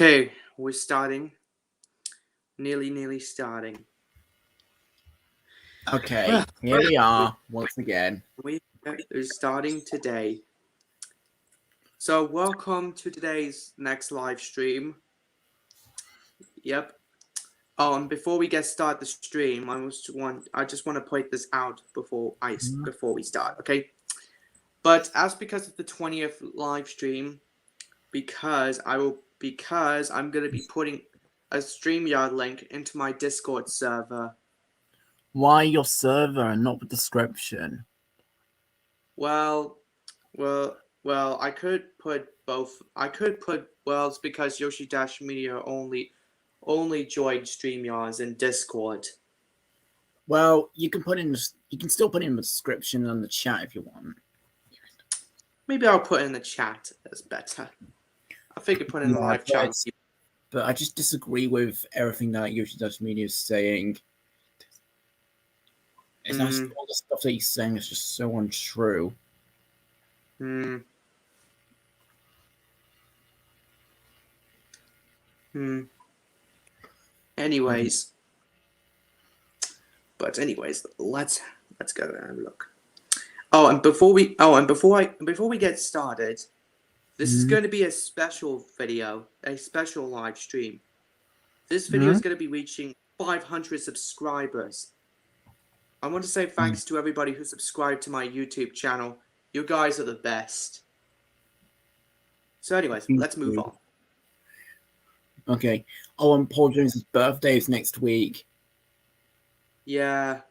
Okay, we're starting. Nearly starting. Okay, here we are once again. We are starting today. So welcome to today's next live stream. Yep. Oh, and before we get started the stream, I just want to point this out before we start, okay? But because of the 20th live stream, because I'm gonna be putting a StreamYard link into my Discord server. Why your server and not the description? Well, I could put both. It's because Yoshi Dash Media only joined StreamYards and Discord. Well, you can still put in the description and the chat if you want. Maybe I'll put in the chat. That's better. I think I put in the live chat. But I just disagree with everything that Yoshi Dash Media is saying. It's all the stuff that he's saying is just so untrue. Anyways, let's go and have a look. Before we get started, this is going to be a special video, a special live stream. This video is going to be reaching 500 subscribers. I want to say thanks to everybody who subscribed to my YouTube channel. You guys are the best. So anyways, let's move on. Okay. Oh, and Paul Jones' birthday is next week. Yeah.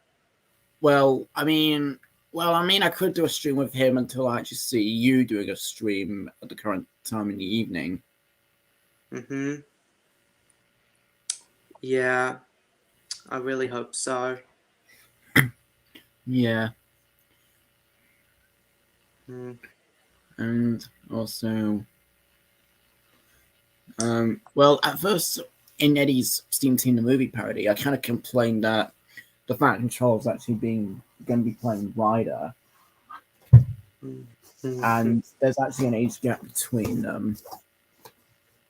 Well, I mean, I could do a stream with him until I actually see you doing a stream at the current time in the evening. Yeah. I really hope so. Yeah. And also, well, at first in Eddie's Steam Team the Movie parody, I kind of complained that the Fat Control is actually going to be playing Ryder, and there's actually an age gap between them.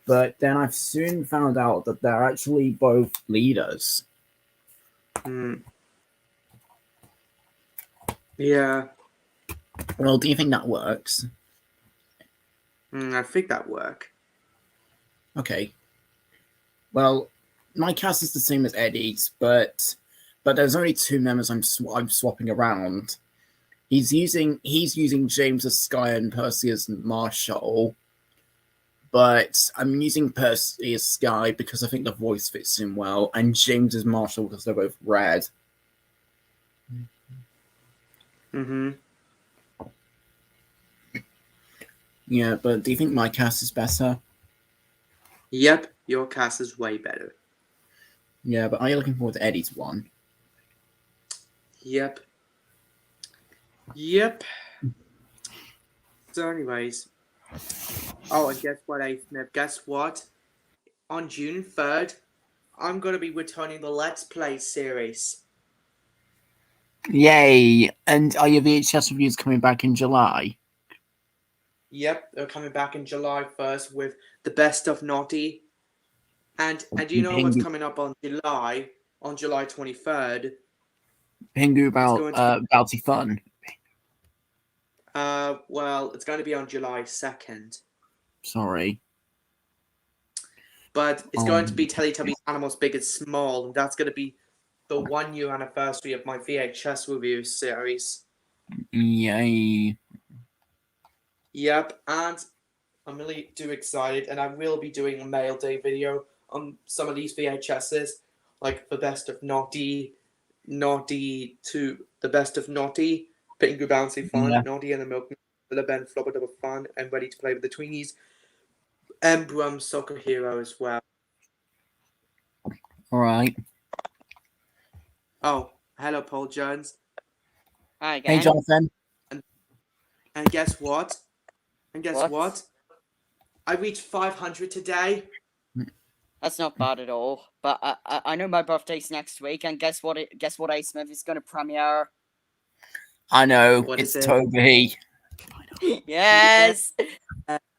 But then I've soon found out that they're actually both leaders. Yeah. Well, do you think that works? I think that work. Okay. Well, my cast is the same as Eddie's, but there's only two members I'm swapping around. He's using James as Sky and Percy as Marshall, but I'm using Percy as Sky because I think the voice fits him well, and James as Marshall because they're both red. Yeah, but do you think my cast is better? Yep, your cast is way better. Yeah, but are you looking forward to Eddie's one? Yep. So anyways. Oh, and guess what, A-Smith? Guess what? On June 3rd, I'm going to be returning the Let's Play series. Yay! And are your VHS reviews coming back in July? Yep, they're coming back in July 1st with the Best of Naughty. And do you know what's coming up on July 23rd? Pingu about Bounty Fun. Well, it's going to be on July 2nd. Sorry. But it's going to be Teletubbies Animals Big and Small, and that's going to be the 1 year anniversary of my VHS review series. Yay. Yep, and I'm really too excited, and I will be doing a mail day video on some of these VHSs, like the Best of Naughty to the Best of Naughty, Pingu Bouncy Fun, Naughty and the Milkman, the Ben Flopper Double Fun, and Ready to Play with the Tweenies, and Brum Soccer Hero as well. Alright. Oh, hello, Paul Jones. Hi again. Hey, Jonathan. And guess what? I reached 500 today. That's not bad at all. But I know my birthday's next week, and guess what? A Smith is going to premiere. I know. What it's is it? Toby. Yes.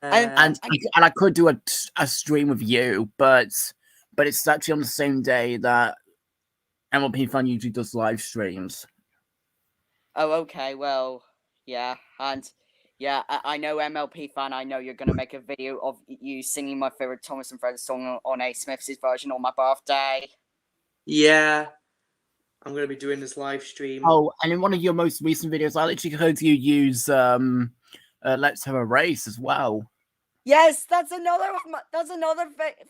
And I could do a stream with you, but it's actually on the same day that MLP Fan usually does live streams. Oh, okay. Well, yeah, and yeah, I know MLP Fan. I know you're gonna make a video of you singing my favorite Thomas and Friends song on A Smith's version on my birthday. Yeah, I'm gonna be doing this live stream. Oh, and in one of your most recent videos, I literally heard you use "Let's Have a Race" as well. Yes, that's another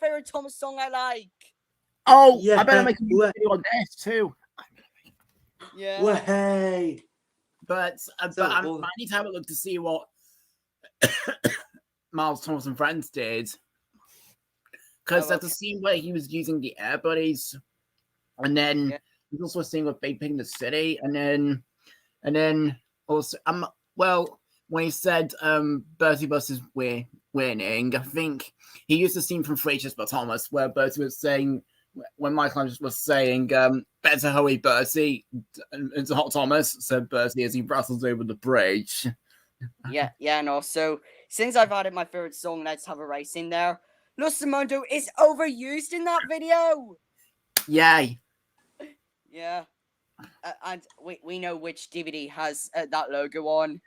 favorite Thomas song I like. Oh, Yeah. I better make a video on this too. Yeah. Way. But I need to have a look to see what Miles Thomas and Friends did. Because there's a scene where he was using the Air Buddies, and then there's also a scene with Big Pig in the City, and then also when he said Bertie Bus is winning, I think he used a scene from VHS by Thomas where Bertie was saying, when Michael was saying, better hurry, Bertie, and Thomas said Bertie as he wrestles over the bridge. Yeah, and also, since I've added my favorite song, Let's Have a Race in there, Los Mundo is overused in that video! Yay. Yeah. And we know which DVD has that logo on.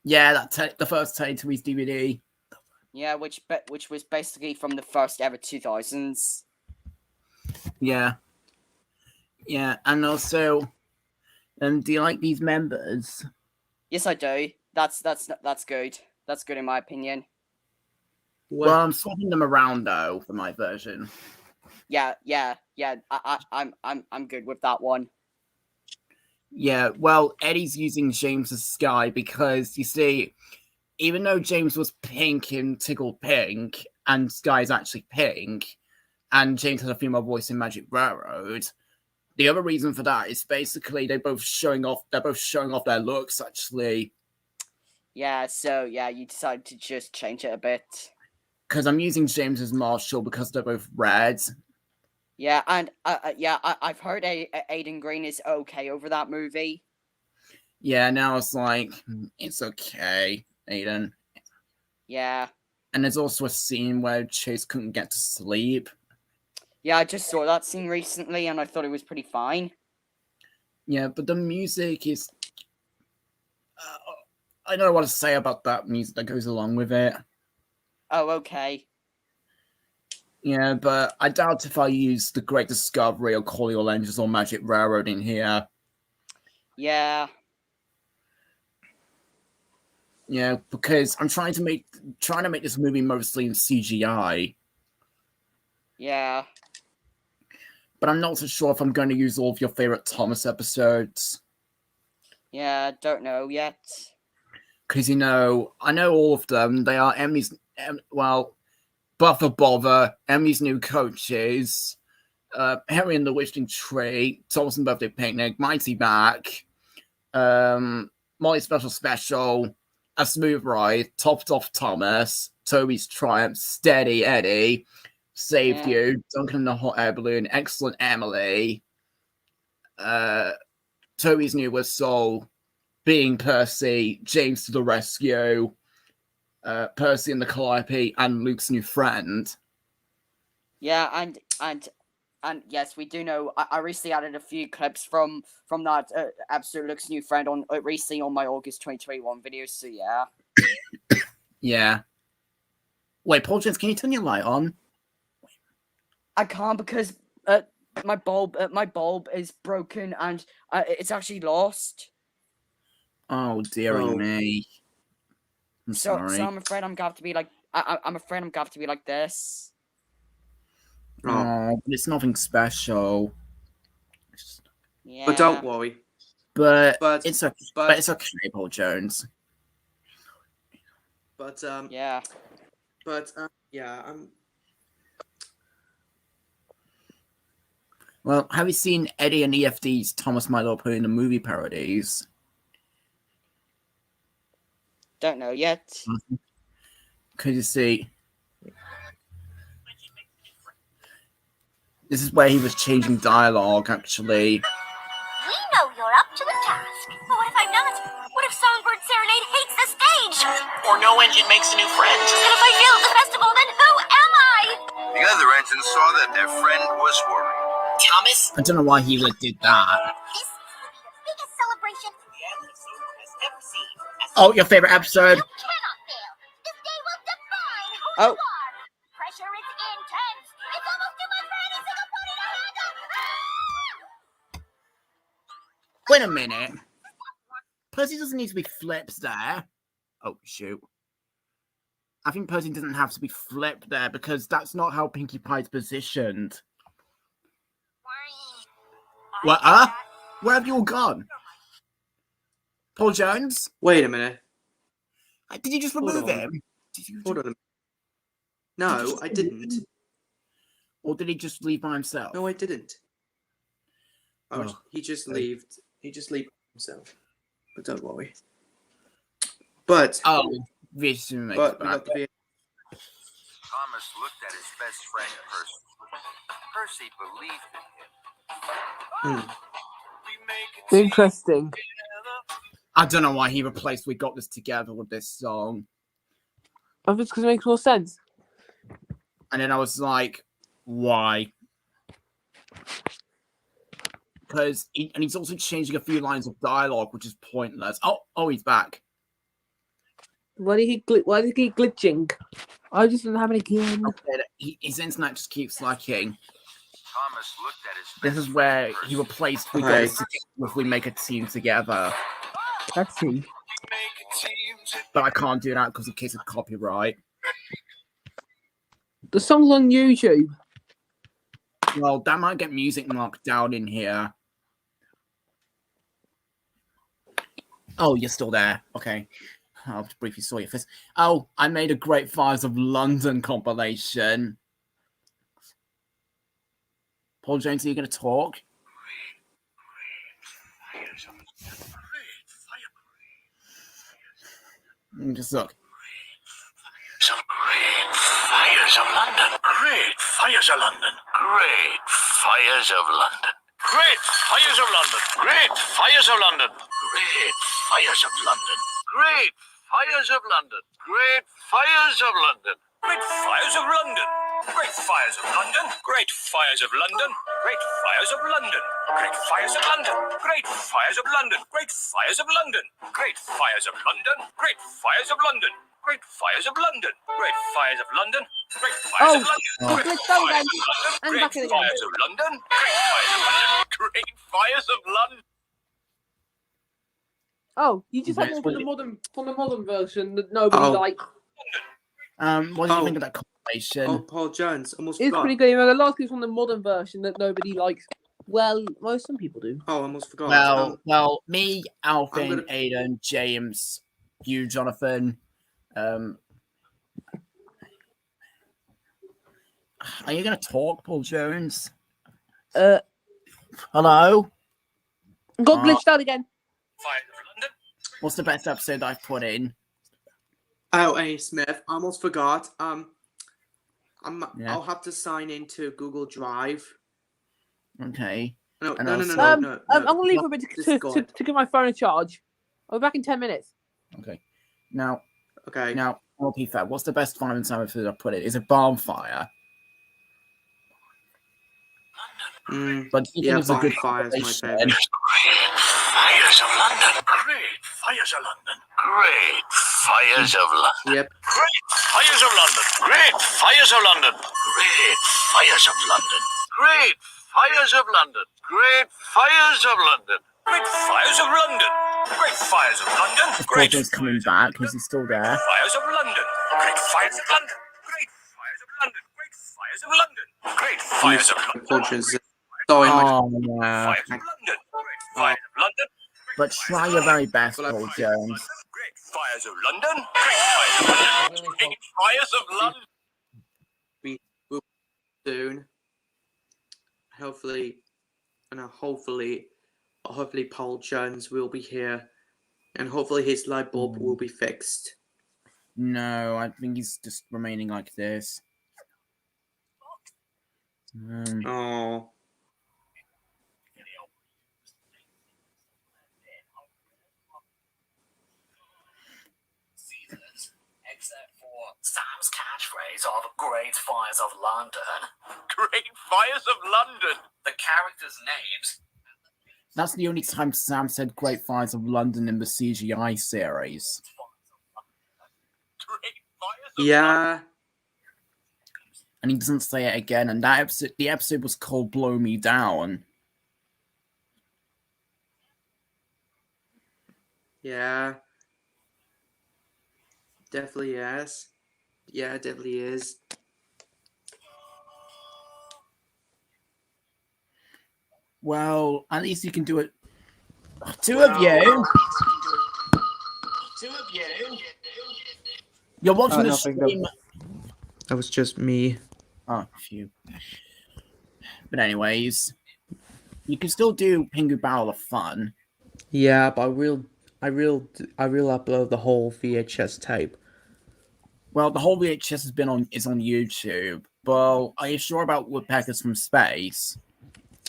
Yeah, the first Teletubbies DVD. Yeah, which was basically from the first ever 2000s. Yeah, and also, do you like these members? Yes, I do. That's good. That's good in my opinion. Well, I'm swapping them around though for my version. Yeah. I'm good with that one. Yeah, well, Eddie's using James's Sky because you see, even though James was pink in Tickle Pink and Sky's actually pink, and James has a female voice in Magic Railroad, the other reason for that is basically they're both showing off their looks actually. Yeah, so yeah, you decided to just change it a bit. Because I'm using James as Marshall because they're both red. Yeah, and I've heard Aiden Green is okay over that movie. Yeah, now it's like, it's okay, Aiden. Yeah. And there's also a scene where Chase couldn't get to sleep. Yeah, I just saw that scene recently and I thought it was pretty fine. Yeah, but the music is... I don't know what to say about that music that goes along with it. Oh, okay. Yeah, but I doubt if I use The Great Discovery or Call Your Angels or Magic Railroad in here. Yeah. Yeah, because I'm trying to make this movie mostly in CGI. Yeah. But I'm not so sure if I'm going to use all of your favorite Thomas episodes. Yeah, don't know yet. Because, I know all of them. They are Emily's... Buffer Bother, Emily's New Coaches, Harry and the Wishing Tree, Thomas's Birthday Picnic, Mighty Mac, Molly's Special, A Smooth Ride, Topped Off Thomas, Toby's Triumph, Steady Eddie, Saved You, Duncan and the Hot Air Balloon, Excellent Emily, Toby's New Whistle, Being Percy, James to the Rescue, Percy and the Calliope, and Luke's New Friend. Yeah, and yes, we do know. I recently added a few clips from that episode, Luke's New Friend, on recently on my August 2021 videos. So yeah. Yeah. Wait, Paul James, can you turn your light on? I can't because my bulb is broken and it's actually lost. Oh dearie me. I'm sorry. So I'm afraid I'm gonna have to be like I'm afraid I'm gonna have to be like this. Oh, but it's nothing special. Yeah. But don't worry. But it's okay. But it's okay, Paul Jones. But yeah. But yeah. Well, have you seen Eddie and EFD's Thomas My Lord put in the movie parodies? Don't know yet. Because you see, this is where he was changing dialogue, actually. We know you're up to the task. But what if I'm not? What if Songbird Serenade hates the stage? Or no no engine makes a new friend. And if I fail at the festival, then who am I? The other engine saw that their friend was worried. Thomas? I don't know why he would do that. This will be the biggest celebration The episode has ever seen. Oh, your favorite episode? you cannot fail. This day will define who Oh. you are. Pressure is intense. It's almost too much for any single pony to handle. Wait a minute. Percy doesn't need to be flipped there. Oh, shoot. I think Percy doesn't have to be flipped there because that's not how Pinkie Pie's positioned. What? Where have you all gone? Paul Jones? Wait a minute. Did you just Hold remove on. him? Did you Hold on a minute. No, I didn't. Or did he just leave by himself? No, I didn't. Oh, Oh, he just okay. left. He just left himself. But don't worry. But Oh, VHS makes but it we back. got the VHS. Thomas looked at his best friend, Percy. Percy believed in him. Interesting. I don't know why he replaced We Got This Together with this song. I think it's because it makes more sense. And then I was like, why? Because he's also changing a few lines of dialogue, which is pointless. Oh, he's back. Why did he keep glitching? I just didn't have it again. His internet just keeps lacking. Thomas looked at his This best is where friend, he Percy. replaced We Got Okay. This Together with We Make a Team Together. Let's see. But I can't do that because of case of copyright. The song's on YouTube. Well, that might get music marked down in here. Oh, you're still there. Okay. I'll just briefly saw your face. Oh, I made a Great Fires of London compilation. Paul Jones, are you going to talk? Just look. Some great fires of London. Great fires of London. Great fires of London. Great fires of London. Great fires of London. Great fires of London. Great fires of London. Great fires of London. Great fires of London. Great fires of London. Great fires of London. Great fires of London. Great fires of London. Great fires of London. Great fires of London. Great fires of London. Great fires of London. Great fires of London. Great fires of London. Great fires of London. Oh, Great glitched out again. fires of London. And Great back in again. fires of London. Great fires of London. Great fires of London. Oh, you just had Yes, one from the modern version that nobody Oh. liked. What do you Oh. think of that compilation? Oh, Paul Jones. Almost It's forgot. pretty good. You know, the last is from the modern version that nobody likes. Well, some people do. Oh, almost forgot. Well, me, Alvin, gonna- Aiden, James, you, Jonathan. Are you going to talk, Paul Jones? Hello? Got glitched out again. Fires of London. What's the best episode I've put in? Oh, A. Smith. I almost forgot. Yeah. I'll have to sign into Google Drive. Okay. No, And no, no, also- no, no, I'm no. gonna leave for a bit to Discord. get my phone a charge. I'll be back in 10 minutes. Okay. Now, Okay. I'll be fair. What's the best fire and time episode I've put in? Is it Bonfire? But do you Yeah, think it's a good Bonfire is my compilation? favorite. Great fires of London. Great fires of London. Great fires of London. Yep. Great fires of London. Great fires of London. Great fires of London. Great fires of London. Great fires of London. Great fires of London. Great fires of London. If Great Paul Jones coming back, is he still there? fires of London. Great fires of London. Great fires of London. Great fires of London. Great fires of London. Unfortunately, sorry, my Oh, yeah. Fires of London. Great fires of London. But try your very best, Well, Paul Jones. Great fires of London. Great fires of London. Great fires of London. soon. Hopefully, hopefully Paul Jones will be here, and hopefully his light bulb will be fixed. No, I think he's just remaining like this. Oh, Great Fires of London. Great Fires of London. The characters' names. That's the only time Sam said Great Fires of London in the CGI series. Great Fires of Yeah. And he doesn't say it again, and the episode was called Blow Me Down. Yeah. Definitely yes. Yeah, it definitely is. Well, at least you can do it. Two of you. You're watching the nothing, stream. That was just me. Oh, phew. But anyways, you can still do Pingu Barrel of Fun. Yeah, but I will upload the whole VHS tape. Well, the whole VHS is on YouTube. But are you sure about Woodpeckers from Space?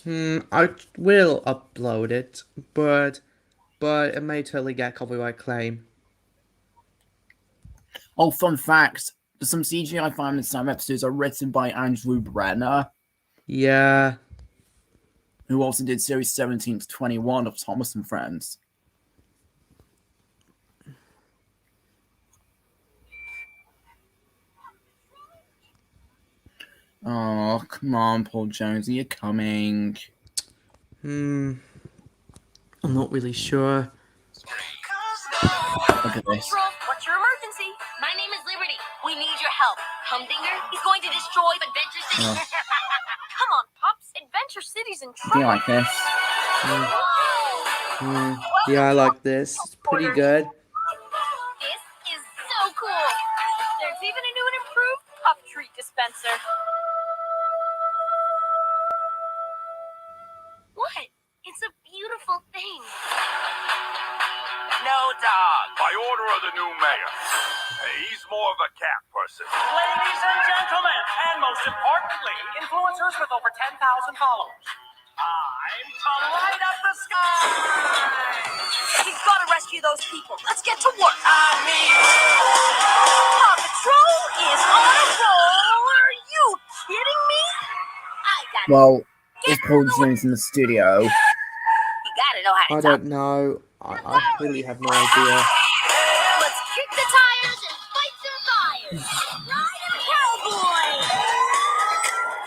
I will upload it, but it may totally get copyright claim. Oh, fun fact. Some CGI Fireman Sam episodes are written by Andrew Brenner, Yeah. who also did series 17 to 21 of Thomas and Friends. Oh, come on, Paul Jones, are you coming? I'm not really sure. Look at this. Patrol, what's your emergency? My name is Liberty. We need your help. Humdinger, he's going to destroy Adventure City. Oh. Come on, Pops. Adventure City's in Do trouble. you like this? Yeah, I like this. It's pretty good. This is so cool. There's even a new and improved pup treat dispenser. What? It's a beautiful thing. No dog. By order of the new mayor. He's more of a cat person. Ladies and gentlemen, and most importantly, influencers with over 10,000 followers. Time to light up the sky! We've got to rescue those people. Let's get to work. I Paw Patrol is on a roll. Are you kidding me? I got Well, is Paul Jones in the studio? You gotta know how to I talk. don't know. I really have no idea. Let's kick the tires and fight some fires. Ride 'em, cowboy.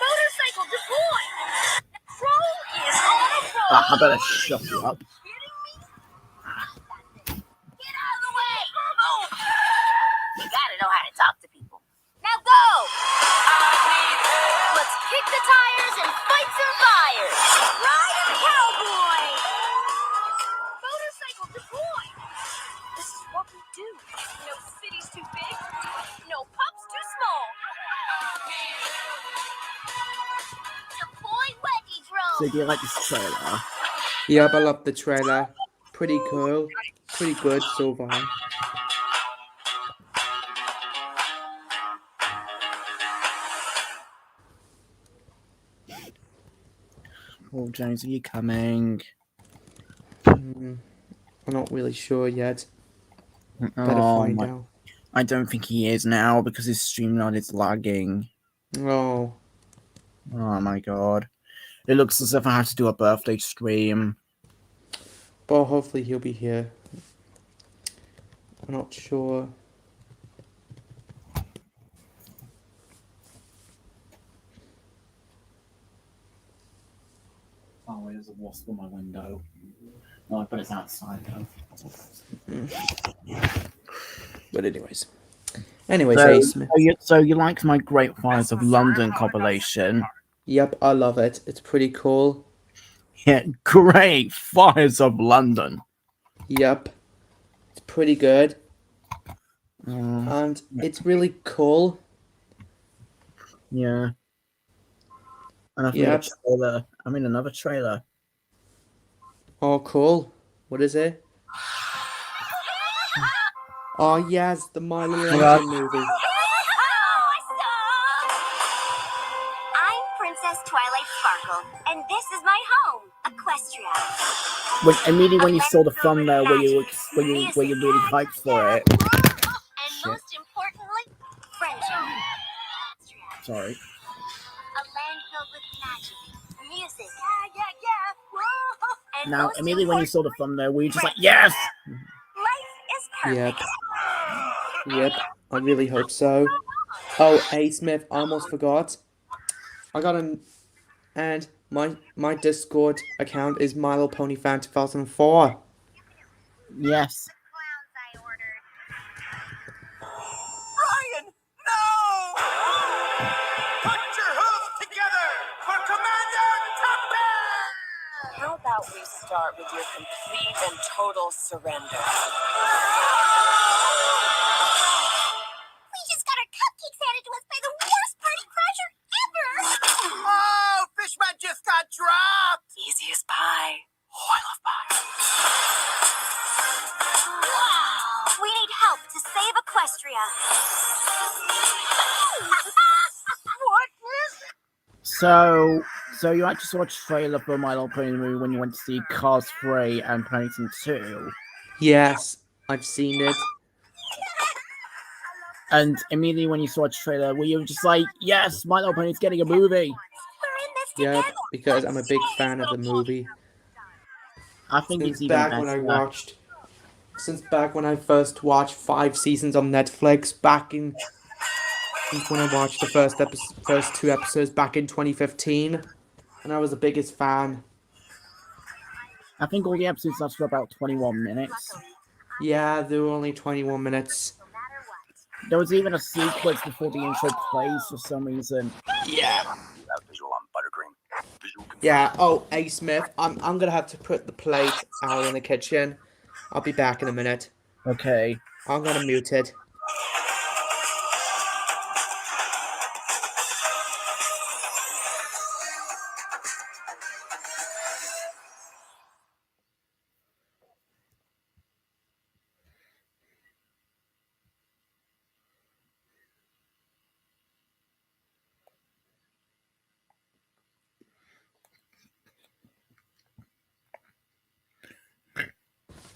Motorcycle deploy. Patrol is on a roll. I better shut you up. Kidding me? Get out of the way. Move. You gotta know how to talk to people. Now go. Let's kick the tires and fight some fires. Ride 'em, cowboy. Motorcycle deploy. This is what we do. No city's too big. No pups too small. Deploy wedgie drone. So do you like this trailer? Yep, I love the trailer. Pretty cool. Pretty good so far. Paul Jones, are you coming? I'm not really sure yet. Better find out. I don't think he is now because his Streamyard is lagging. Oh. Oh my god. It looks as if I have to do a birthday stream. But hopefully he'll be here. I'm not sure. Oh, there's a wasp on my window. No, but it's outside though. But anyways. Anyways, So, Ace. so you like my Great Fires of London compilation? Yep, I love it. It's pretty cool. Yeah, Great Fires of London. Yep. It's pretty good. Mm, And it's really cool. yeah. And I've made a trailer. I mean another trailer. Oh, cool. What is it? Oh, yes, the My Little Yeah. Angel movie. I'm Princess Twilight Sparkle, and this is my home, Equestria. Immediately when you saw the thumbnail where you're really hyped for it. And most importantly, friendship. Sorry. A land filled with magic, music. Yeah. Whoa. And Now, most immediately when you saw the importantly, thumbnail, were you just like, yes? life is Yep. perfect. Yep. I really hope so. Oh, A Smith, I almost forgot. I got an and my Discord account is Milo Pony Fan 2004. Yes. Clowns I ordered. Ryan, no! Put your hooves together for Commander Tucker! How about we start with your complete and total surrender? We just got our cupcakes handed to us by the worst party crasher ever. Oh, Fishman just got dropped! Easy as pie. Oh, I love pie. We need help to save Equestria. What is So you actually saw a trailer for My Little Pony movie when you went to see Cars 3 and Paddington 2. Yes, I've seen it. And immediately when you saw a trailer, were you just like, yes, My Little Pony's getting a movie? We're in this Yep, together. because I'm a big fan of the movie. I think it's Since even back when I first watched 5 seasons on Netflix, since when I watched the first 2 episodes back in 2015, and I was the biggest fan. I think all the episodes lasted for about 21 minutes. Yeah, they were only 21 minutes. There was even a sequence before the intro plays for some reason. Yeah. That visual on buttercream. Visual Yeah. Oh, A Smith, I'm gonna have to put the plate out in the kitchen. I'll be back in a minute. Okay. I'm gonna mute it.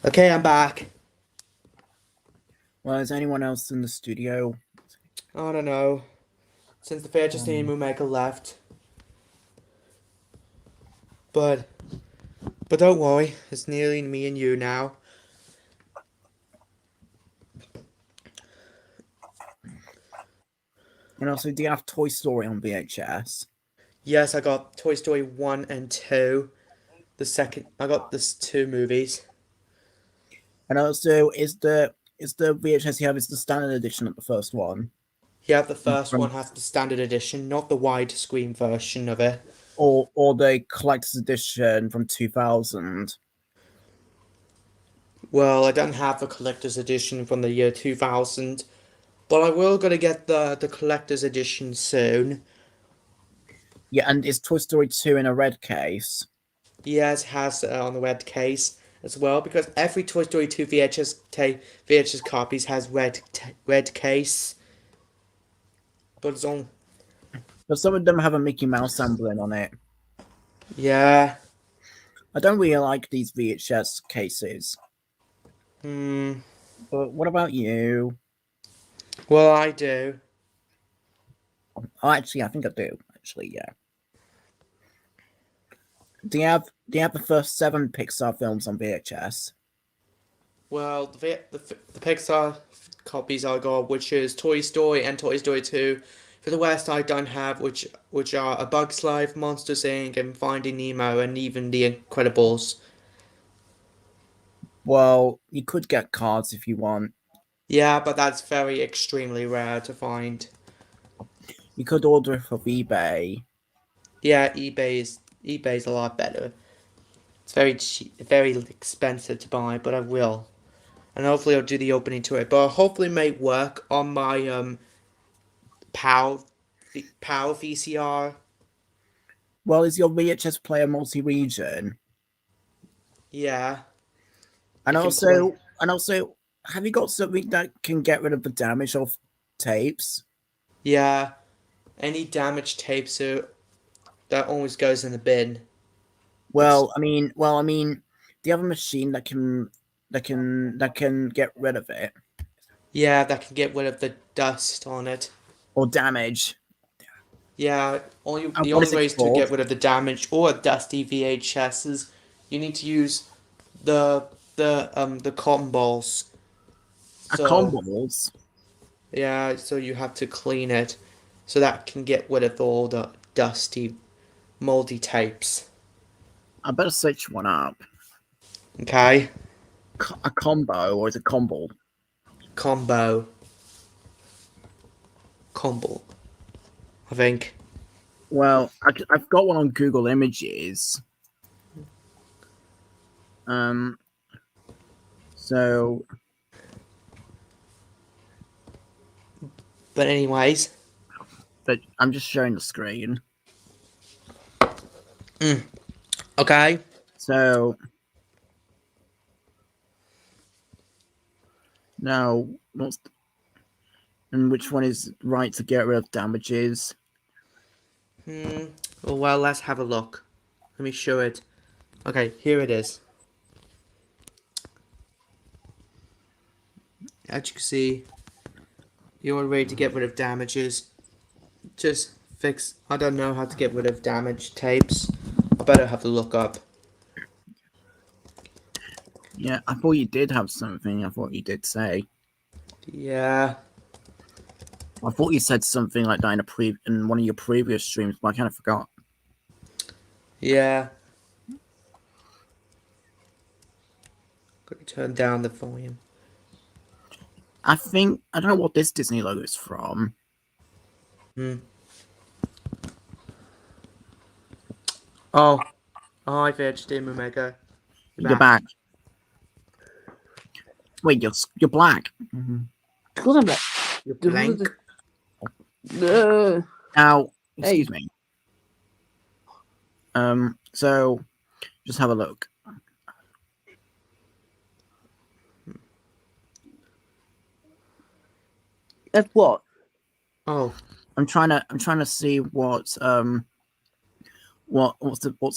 Okay, I'm back. Well, is anyone else in the studio? I don't know. Since the VHS Emu Maker left. But don't worry, it's nearly me and you now. And also, do you have Toy Story on VHS? Yes, I got Toy Story 1 and 2. I got this 2 movies. And also, is the VHS you have is the standard edition of the first one? Yeah, the first one has the standard edition, not the widescreen version of it. Or the collector's edition from 2000? Well, I don't have the collector's edition from the year 2000, but I will gonna get the collector's edition soon. Yeah, and is Toy Story 2 in a red case? Yes, it has on the red case as well, because every Toy Story 2 VHS copies has red case. But it's on. But some of them have a Mickey Mouse emblem on it. Yeah. I don't really like these VHS cases. But what about you? Well, I do. Oh, actually, I think I do. Actually, yeah. Do you have the first 7 Pixar films on VHS? Well, the Pixar copies I got, which is Toy Story and Toy Story 2. For the West, I don't have, which are A Bug's Life, Monsters Inc., and Finding Nemo, and even The Incredibles. Well, you could get cards if you want. Yeah, but that's very extremely rare to find. You could order it off eBay. Yeah, eBay's a lot better. It's very cheap, very expensive to buy, but I will. And hopefully I'll do the opening to it. But I'll hopefully make work on my PAL VCR. Well, is your VHS player multi-region? Yeah. And You can also, have you got something that can get rid of the damage of tapes? Yeah. Any damaged tapes, so that always goes in the bin. Well, I mean, do you have a machine that can get rid of it? Yeah, that can get rid of the dust on it. Or damage. Yeah, the what only is it ways to called? get rid of the damaged or dusty VHS is you need to use the cotton balls. A So combos. yeah, so you have to clean it, so that can get rid of all the dusty, moldy tapes. I better search one up. Okay, A combo or is it combo? combo, I think. Well, I've got one on Google Images. So But anyways, but I'm just showing the screen. okay. So now and which one is right to get rid of damages? Well, let's have a look. Let me show it. Okay, here it is. As you can see, you're ready to get rid of damages. Just fix. I don't know how to get rid of damaged tapes. I better have to look up. Yeah, I thought you did have something. I thought you did say. Yeah. I thought you said something like that in one of your previous streams, but I kind of forgot. Yeah. Gotta turn down the volume. I don't know what this Disney logo is from. Oh. Hi, VHD Omega. You're back. Wait, you're black. Of course I'm back. You're blank. Now, excuse me. So just have a look. That's what? Oh. I'm trying to see what's a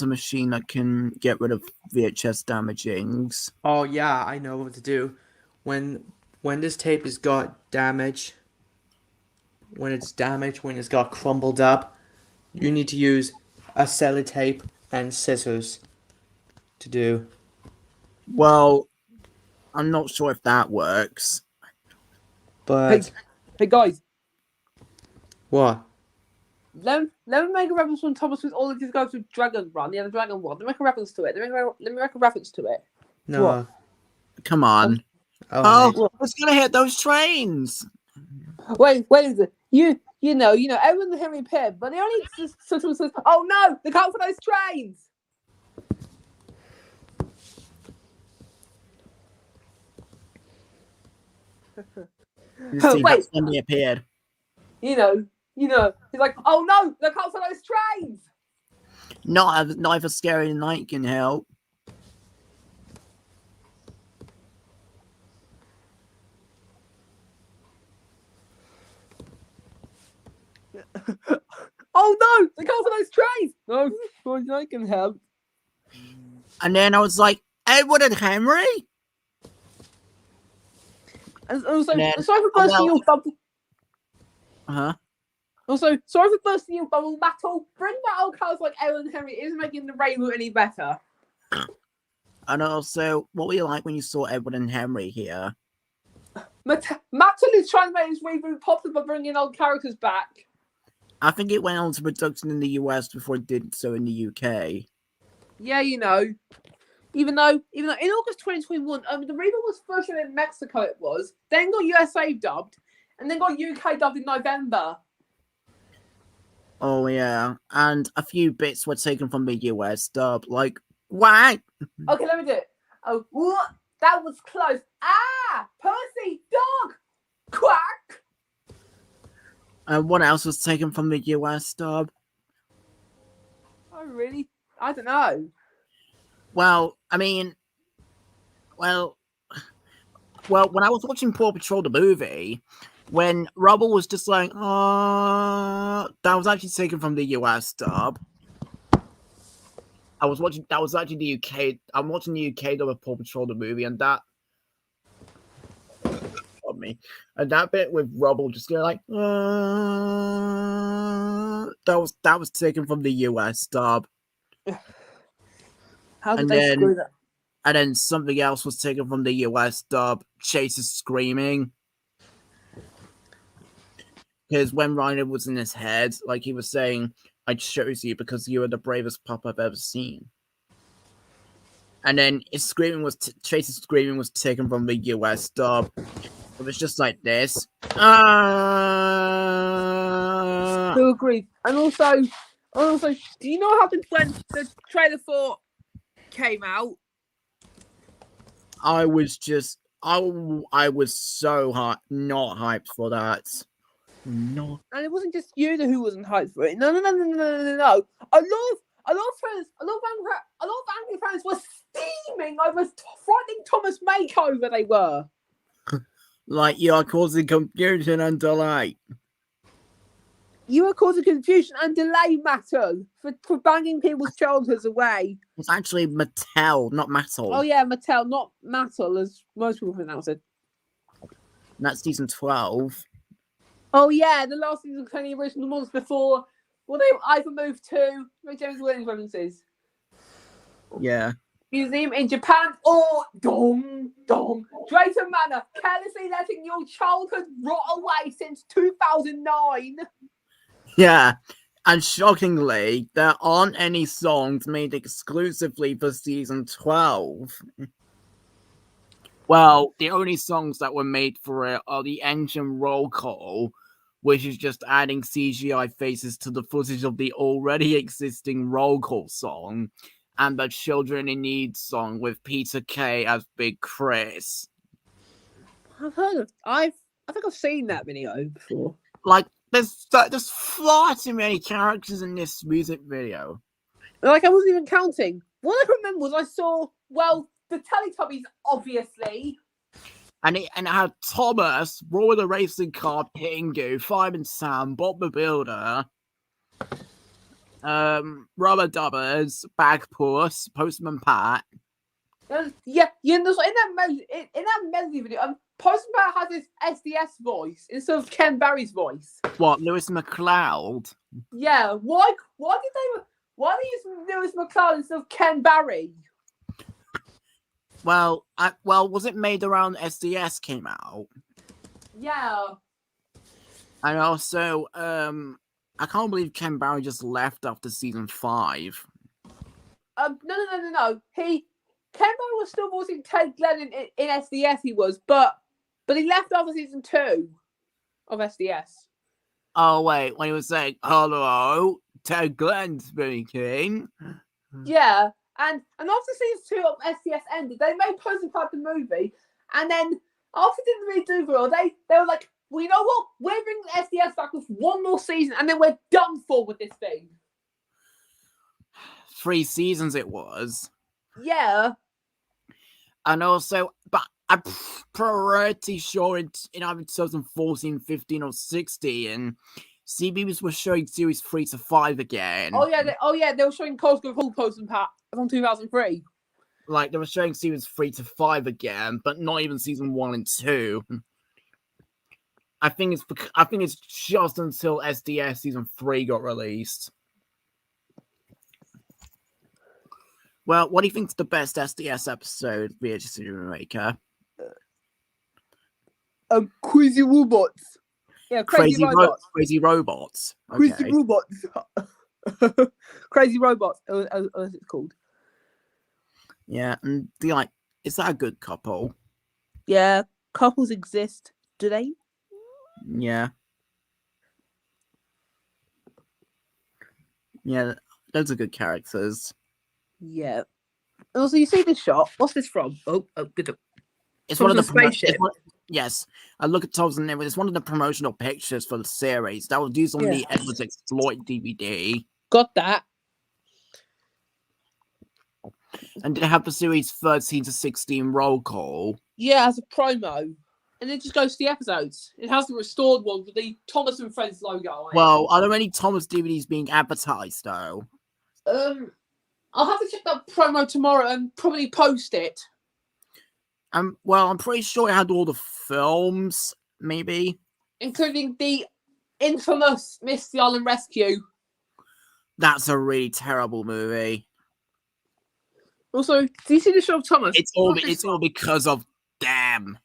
machine that can get rid of VHS damagings. Oh yeah, I know what to do. When this tape has got damage, when it's got crumbled up, you need to use a sellotape and scissors to do. Well, I'm not sure if that works. But Hey guys, what? let me make a reference when Thomas with all of these guys with Dragon Run. Yeah, the Dragon one. Let me make a reference to it. Let me make a reference to it. No. What? Come on. Oh, it's gonna hit those trains. Wait is it? You know, everyone the Henry Pibb, but they only just sort of says, "Oh no, look out for those trains!" Wait. Somebody appeared. You know, he's like, "Oh no, look out for those trains!" Not if a scary night can help. Oh no, look out for those trains! No, I can help. And then I was like, Edward and Henry? And also, Man, sorry for bursting your bubble. Uh-huh. Also, sorry for bursting your bubble battle. Bring back old cars like Ellen and Henry isn't making the rainbow any better. And also, what were you like when you saw Edward and Henry here? Mattel is trying to make this reboot popular by bringing old characters back. I think it went on to production in the US before it did so in the UK. Yeah, you know. Even though in August 2021, the reboot was first shown in Mexico, it was, then got USA dubbed, and then got UK dubbed in November. Oh yeah, and a few bits were taken from the US dub, like what? Okay, let me do it. Oh, what? That was close. Ah, Percy, dog, quack. And what else was taken from the US dub? Oh, really? I don't know. Well, I mean, well, when I was watching Paw Patrol the movie, when Rubble was just like, that was actually taken from the US dub. That was actually the UK. I'm watching the UK dub of Paw Patrol the movie, and that. screaming. And that bit with Rubble just going like, that was taken from the US dub. How did And they then- screw that? And then something else was taken from the US dub, Chase is screaming. Because when Rhino was in his head, like he was saying, I chose you because you are the bravest pup I've ever seen. And then his screaming was Chase's screaming was taken from the US dub. It was just like this. Who agreed? And also, do you know what happened when the trailer for came out? I was just I was so not hyped for that. No. And it wasn't just you who wasn't hyped for it. No. A lot of angry fans were steaming over Frightening Thomas makeover. They were. Like you are causing confusion and delay. You were causing confusion and delay matter for banging people's childhoods away. It's actually Mattel, not Metal. Oh yeah, Mattel, not Mattel, as most people pronounce it. And that's season 12. Oh yeah, the last season of the original ones before. Well, they either moved to James Williams references. Yeah. Museum in Japan or Drayton Manor, carelessly letting your childhood rot away since 2009. Yeah. And shockingly, there aren't any songs made exclusively for season 12. Well, the only songs that were made for it are the engine roll call, which is just adding CGI faces to the footage of the already existing roll call song, and the Children in Need song with Peter Kay as Big Chris. I've heard of. I think I've seen that video before. Like, there's far too many characters in this music video. Like I wasn't even counting. What I remember was I saw the Teletubbies, obviously. And it had Thomas, Roy the Racing Car, Pingu, Fireman Sam, Bob the Builder, Rubber Dubbers, Bagpuss, Postman Pat. Yeah, in that melody video, Postman Pat has his SDS voice instead of Ken Barry's voice. What, Lewis McLeod? Yeah, why did they use Lewis McLeod instead of Ken Barry? Well, was it made around SDS came out? Yeah. And also, I can't believe Ken Barry just left after season 5. No. Ken Barry was still voicing Ted Glenn in SDS. He was, but he left after season 2 of SDS. Oh wait, when he was saying hello, Ted Glenn speaking. Yeah. And after season 2 of SDS ended, they made Postman Pat the movie, and then after they didn't really do well, they were like, well, you know what? We're bringing SDS back with one more season, and then we're done for with this thing. 3 seasons it was. Yeah. And also, but I'm pretty sure in either 2014, 15, or 16, CBeebies were showing series 3 to 5 again. Oh yeah, they were showing Cosgrove Hall Postman Pat from 2003. Like they were showing series 3 to 5 again, but not even season 1 and 2. I think it's just until SDS season 3 got released. Well, what do you think's the best SDS episode, VHS Remaker? Crazy Robots. Yeah, Crazy Robots. Crazy Robots. Crazy Okay. Robots. Crazy Robots, as it's called. Yeah, and is that a good couple? Yeah, couples exist, do they? Yeah. Yeah, those are good characters. Yeah. And also, you see this shot? What's this from? Oh, good. It's From one of the the spaceship. yes, I look at Tom's and it's one of the promotional pictures for the series that was used on the Edwards Exploit DVD. Got that. And they have the series 13 to 16 roll call. Yeah, as a promo. And it just goes to the episodes. It has the restored one with the Thomas and Friends logo on it. Well, are there any Thomas DVDs being advertised though? I'll have to check that promo tomorrow and probably post it. Well, I'm pretty sure it had all the films maybe. including the infamous Misty Island Rescue. That's a really terrible movie. Also, do you see the show of Thomas? It's all because of them.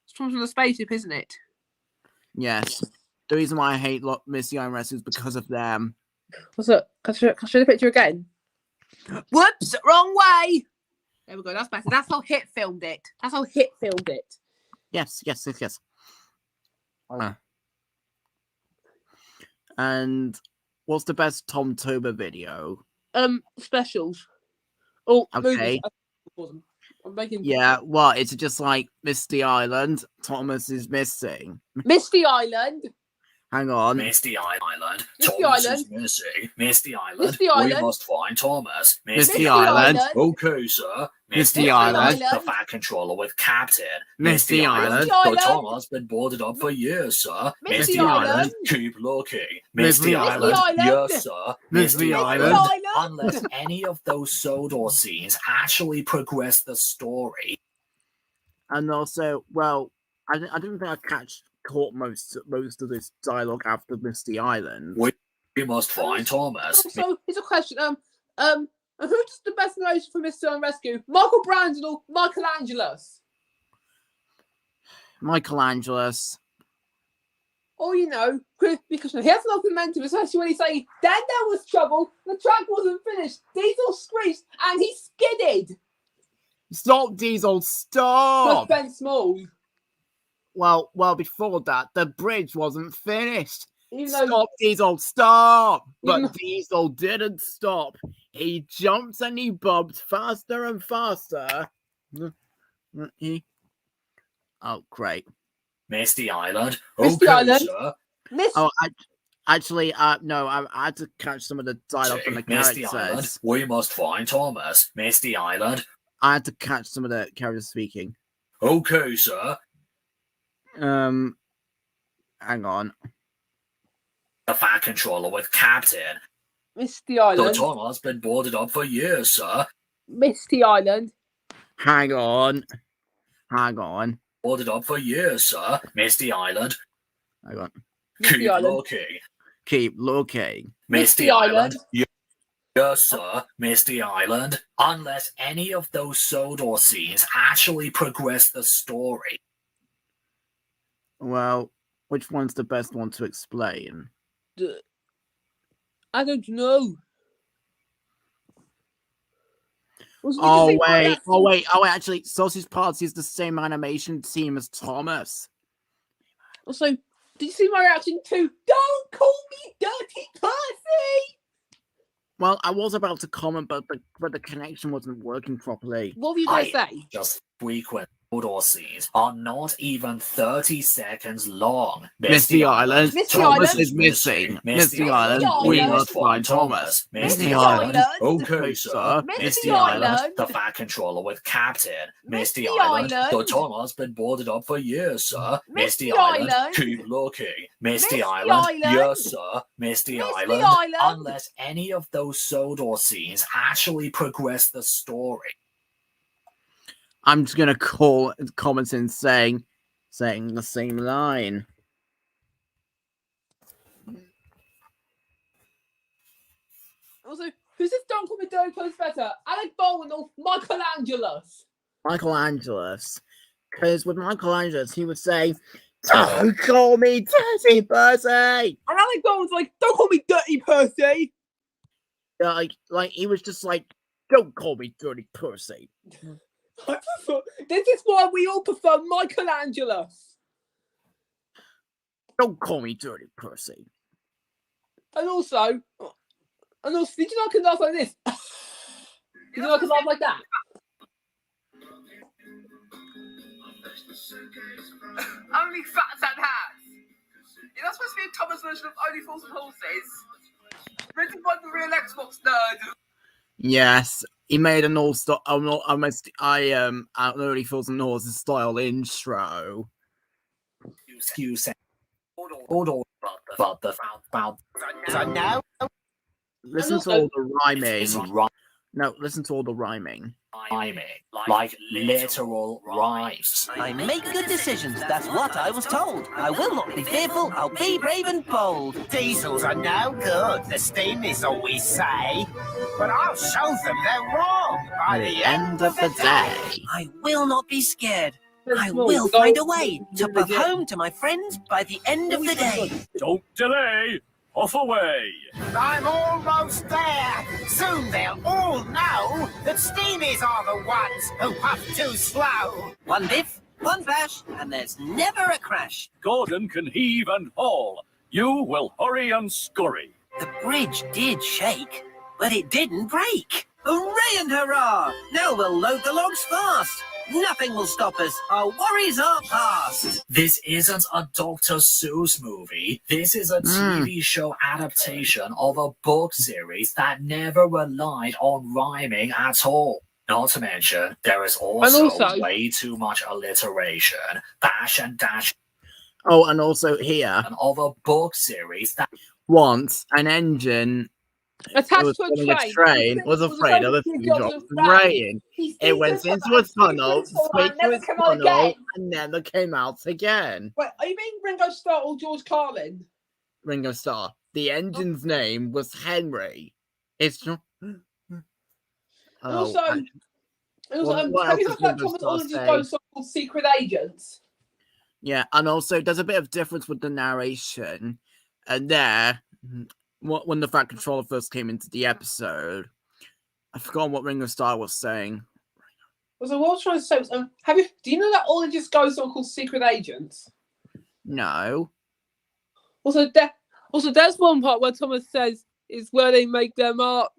It's Thomas on the spaceship, isn't it? Yes. The reason why I hate Misty Island Rescue is because of them. What's up? Can I show the picture again? Whoops! Wrong way! There we go, that's better. That's how Hit filmed it. Yes. And what's the best Tom Tober video? Specials. Oh, Okay. movies. I'm making... Yeah, what? It's just like Misty Island. Thomas is missing. Misty Island. Hang on. Misty Island. Misty Thomas Island. is missing. Misty Island. Misty Island. We must find Thomas. Misty Island. Okay, sir. Misty Island. The Fat Controller with Captain. Misty Island. Island. The Thomas been boarded up for years, sir. Misty Island. Keep looking. Misty Misty Island. Island. Yes, sir. Misty Island. Unless any of those Sodor scenes actually progress the story. And also, well, I didn't think I caught most of this dialogue after Misty Island. We must find Thomas. So, here's a question. Who does the best narration for Misty Island Rescue? Michael Brandon or Michelangelos? Michelangelos. Or, because he has no momentum, especially when he's saying, then there was trouble, the track wasn't finished, Diesel screeched, and he skidded. Stop, Diesel, stop! Ben Small. Well, before that, the bridge wasn't finished. Even though, Stop, Diesel, stop! Even But Diesel didn't stop. He jumped and he bumped faster and faster. Oh, great. Misty Island. Misty Island. Sir. Oh, actually, no, I had to catch some of the dialogue from the Misty Island. characters. We must find Thomas. Misty Island. I had to catch some of the characters speaking. Okay, sir. Hang on. The Fat Controller with Captain. Misty The Island. tunnel's been boarded up for years, sir. Misty Island. Hang on. Boarded up for years, sir. Misty Island. Hang on. Misty Keep Island. looking. Keep looking. Misty Island. Yes, sir. Misty Island. Unless any of those Sodor scenes actually progress the story. Well, which one's the best one to explain? I don't know. Oh wait, actually, Sausage Party is the same animation team as Thomas. Also, did you see my reaction to "Don't call me Dirty Percy"? Well, I was about to comment, but the connection wasn't working properly. What were you going to say? Just frequent Sodor scenes are not even 30 seconds long. Misty Island. Misty Thomas Island. is missing. Misty Island. Island. We Island. must find Thomas. Misty Island. Okay, sir. Misty Island. The Fat Controller with Captain. Misty Misty Island. Island. The tunnel's been boarded up for years, sir. Misty Misty Island. Island. Keep looking. Misty Misty Island. Island. Yes, sir. Misty Island. Island. Unless any of those Sodor scenes actually progress the story. I'm just gonna call comments in saying the same line. Also, who's this "Don't call me Dirty Percy" better? Alec Baldwin or Michelangelos? Michelangelos. Because with Michelangelos, he would say, "Don't call me Dirty Percy." And Alec Baldwin's like, "Don't call me Dirty Percy." Like he was just like, "Don't call me Dirty Percy." This is why we all prefer Michelangelos. Don't call me Dirty Percy. And also, did you not can laugh like this? Did you not can laugh like that? Only fats and hats. You're not supposed to be a Thomas version of Only Fools and Horses. Written by the real Xbox nerd. Yes, he made an all-star, Only Fools and Horses style intro. Excuse me. But the Listen to all the rhyming. No, listen to all the rhyming. Rhyming, like literal rhymes. I make good decisions, that's what I was told. I will not be fearful, I'll be brave and bold. Diesels are no good, the steam is all we say. But I'll show them they're wrong By the end of the day. I will not be scared. I Well, will go- find a way to puff home to my friends by the end of the day. Don't delay. Off away. I'm almost there. Soon they'll all know that steamies are the ones who puff too slow. One biff, one bash, and there's never a crash. Gordon can heave and haul. You will hurry and scurry. The bridge did shake, but it didn't break. Hooray and hurrah! Now we'll load the logs fast. Nothing will stop us. Our worries are past. This isn't a Dr. Seuss movie. This is a TV show adaptation of a book series that never relied on rhyming at all. Not to mention, there is also way too much alliteration, bash and dash. Oh, and also here, Of a book series that once an engine Attached to pulling a train. was afraid of the future of the rain. It went into a tunnel, straight to its tunnel, and never came out again. Wait, are you mean Ringo Starr or George Carlin? Ringo Starr. The engine's name was Henry. It's not. Also, and what have you else heard does that Ringo Thomas Oliver's Starr got say? something called Secret Agents? Yeah, and also there's a bit of difference with the narration. And there, when the Fat Controller first came into the episode, I forgot what Ringo Starr was saying. So what I was trying to say was, do you know that all it just goes on called Secret Agents? No. Also, there's one part where Thomas says is where they make their mark.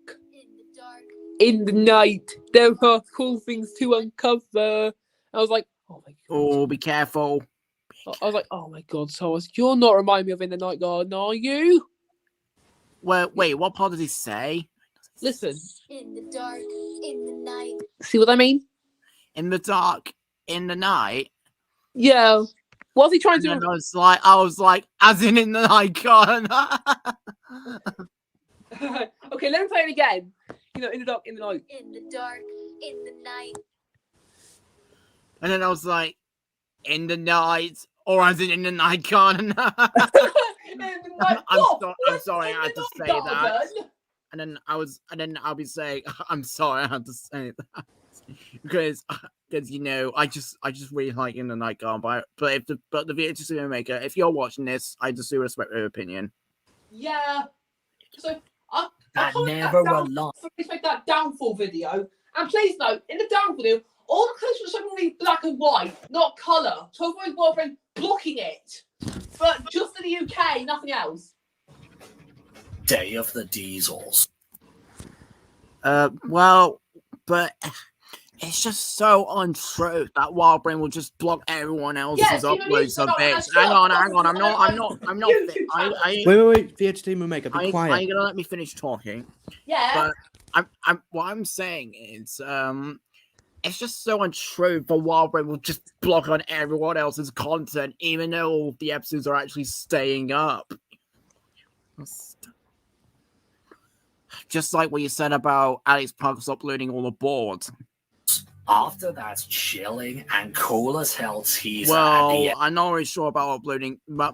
In the night, there are cool things to uncover. I was like, oh my god. Oh, be careful. I was like, oh my god, Thomas, you're not reminding me of In the Night Garden, are you? Well, wait, what part did he say? Listen. In the dark, in the night. See what I mean? In the dark, in the night. Yeah. What's he trying to And do? I was like, as in the night garden. Okay, let me play it again. You know, in the dark, in the night. In the dark, in the night. And then I was like, in the night, or as in the night garden. I'm sorry, I had to say that. And then I'll be saying, I'm sorry, I had to say that. because you know, I just really like In the Night Garden, but the VHS maker, if you're watching this, I just do respect your opinion. Yeah. So I never relied. Please make that downfall video. And please note, in the downfall video, all the colours were suddenly black and white, not colour. To avoid boyfriend blocking it. But just in the UK, nothing else. Day of the Diesels. Well, but it's just so untrue that Wildbrain will just block everyone else's uploads of it. Hang on, I'm not. Wait, VHD Maker, be quiet. Are you gonna let me finish talking? Yeah. But what I'm saying is, it's just so untrue for Wildbrain will just block on everyone else's content, even though all the episodes are actually staying up. Just like what you said about Alex Parker's uploading all the boards. After that chilling and cool as hell teaser well, at the I'm not really sure about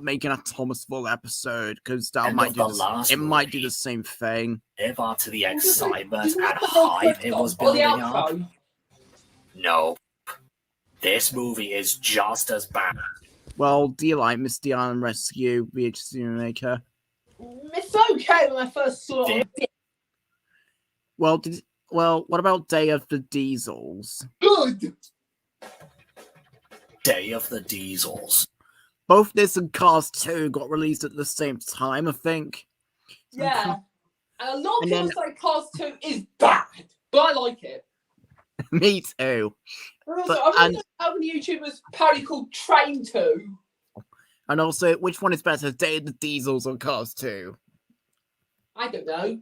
making a Thomas full episode, because that might might do the same thing. Live up to the excitement and hype it was building up. Nope. This movie is just as bad. Well, do you like Misty Island Rescue, VHS Maker? It's okay when I first saw it. Well, what about Day of the Diesels? Good. Day of the Diesels. Both this and Cars 2 got released at the same time, I think. Yeah. And a lot of people say Cars 2 is bad, but I like it. Me too. I've heard how many YouTubers apparently called Train 2. And also, which one is better, Day of the Diesels or Cars 2? I don't know.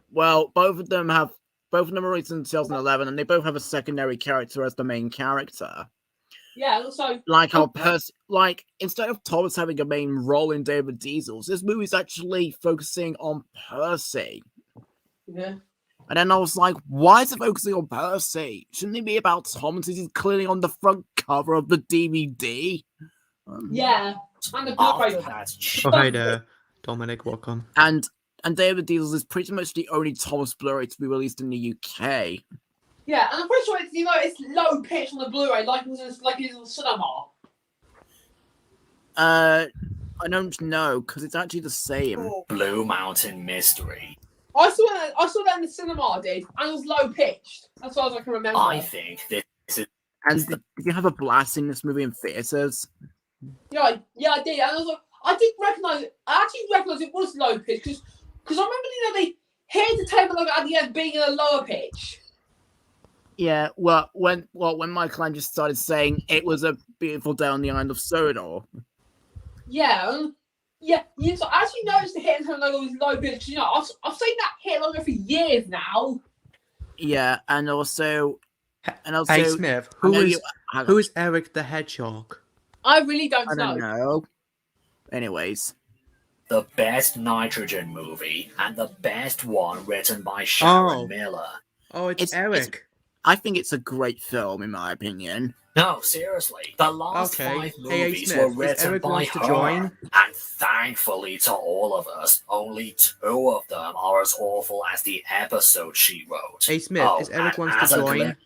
Well, both of them are released in 2011, and they both have a secondary character as the main character. Yeah, also like instead of Thomas having a main role in David Diesels, this movie's actually focusing on Percy. Yeah. And then I was like, why is it focusing on Percy? Shouldn't it be about Thomas? He's clearly on the front cover of the DVD. Yeah, and the After Blu-ray. that, Oh, hi there, Dominic. Welcome. And David Diesel is pretty much the only Thomas Blu-ray to be released in the UK. Yeah, and I'm pretty sure it's low pitch on the Blu-ray, like it was in the cinema. I don't know because it's actually the same. Blue Mountain Mystery. I saw that in the cinema, I did, and it was low pitched. As far as I can remember. I think this is And did you have a blast in this movie in theaters? Yeah, I did. And I was like, I actually recognise it was low pitch because I remember they hit the table at the end being in a lower pitch. Yeah, well, when Michelangelo started saying it was a beautiful day on the island of Sodor. Yeah, so I actually noticed the hit and logo was low pitch. I've seen that hit logo for years now. Yeah, and also. Hey Smith, who is Eric the Hedgehog? I really I don't know. Anyways. the best Nitrogen movie and the best one written by Sharon Miller. Oh, it's Eric. I think it's a great film, in my opinion. No, seriously. The last 5 movies Smith, were written by to her. join? And thankfully to all of us, only 2 of them are as awful as the episode she wrote. Hey Smith, is Eric wants to join?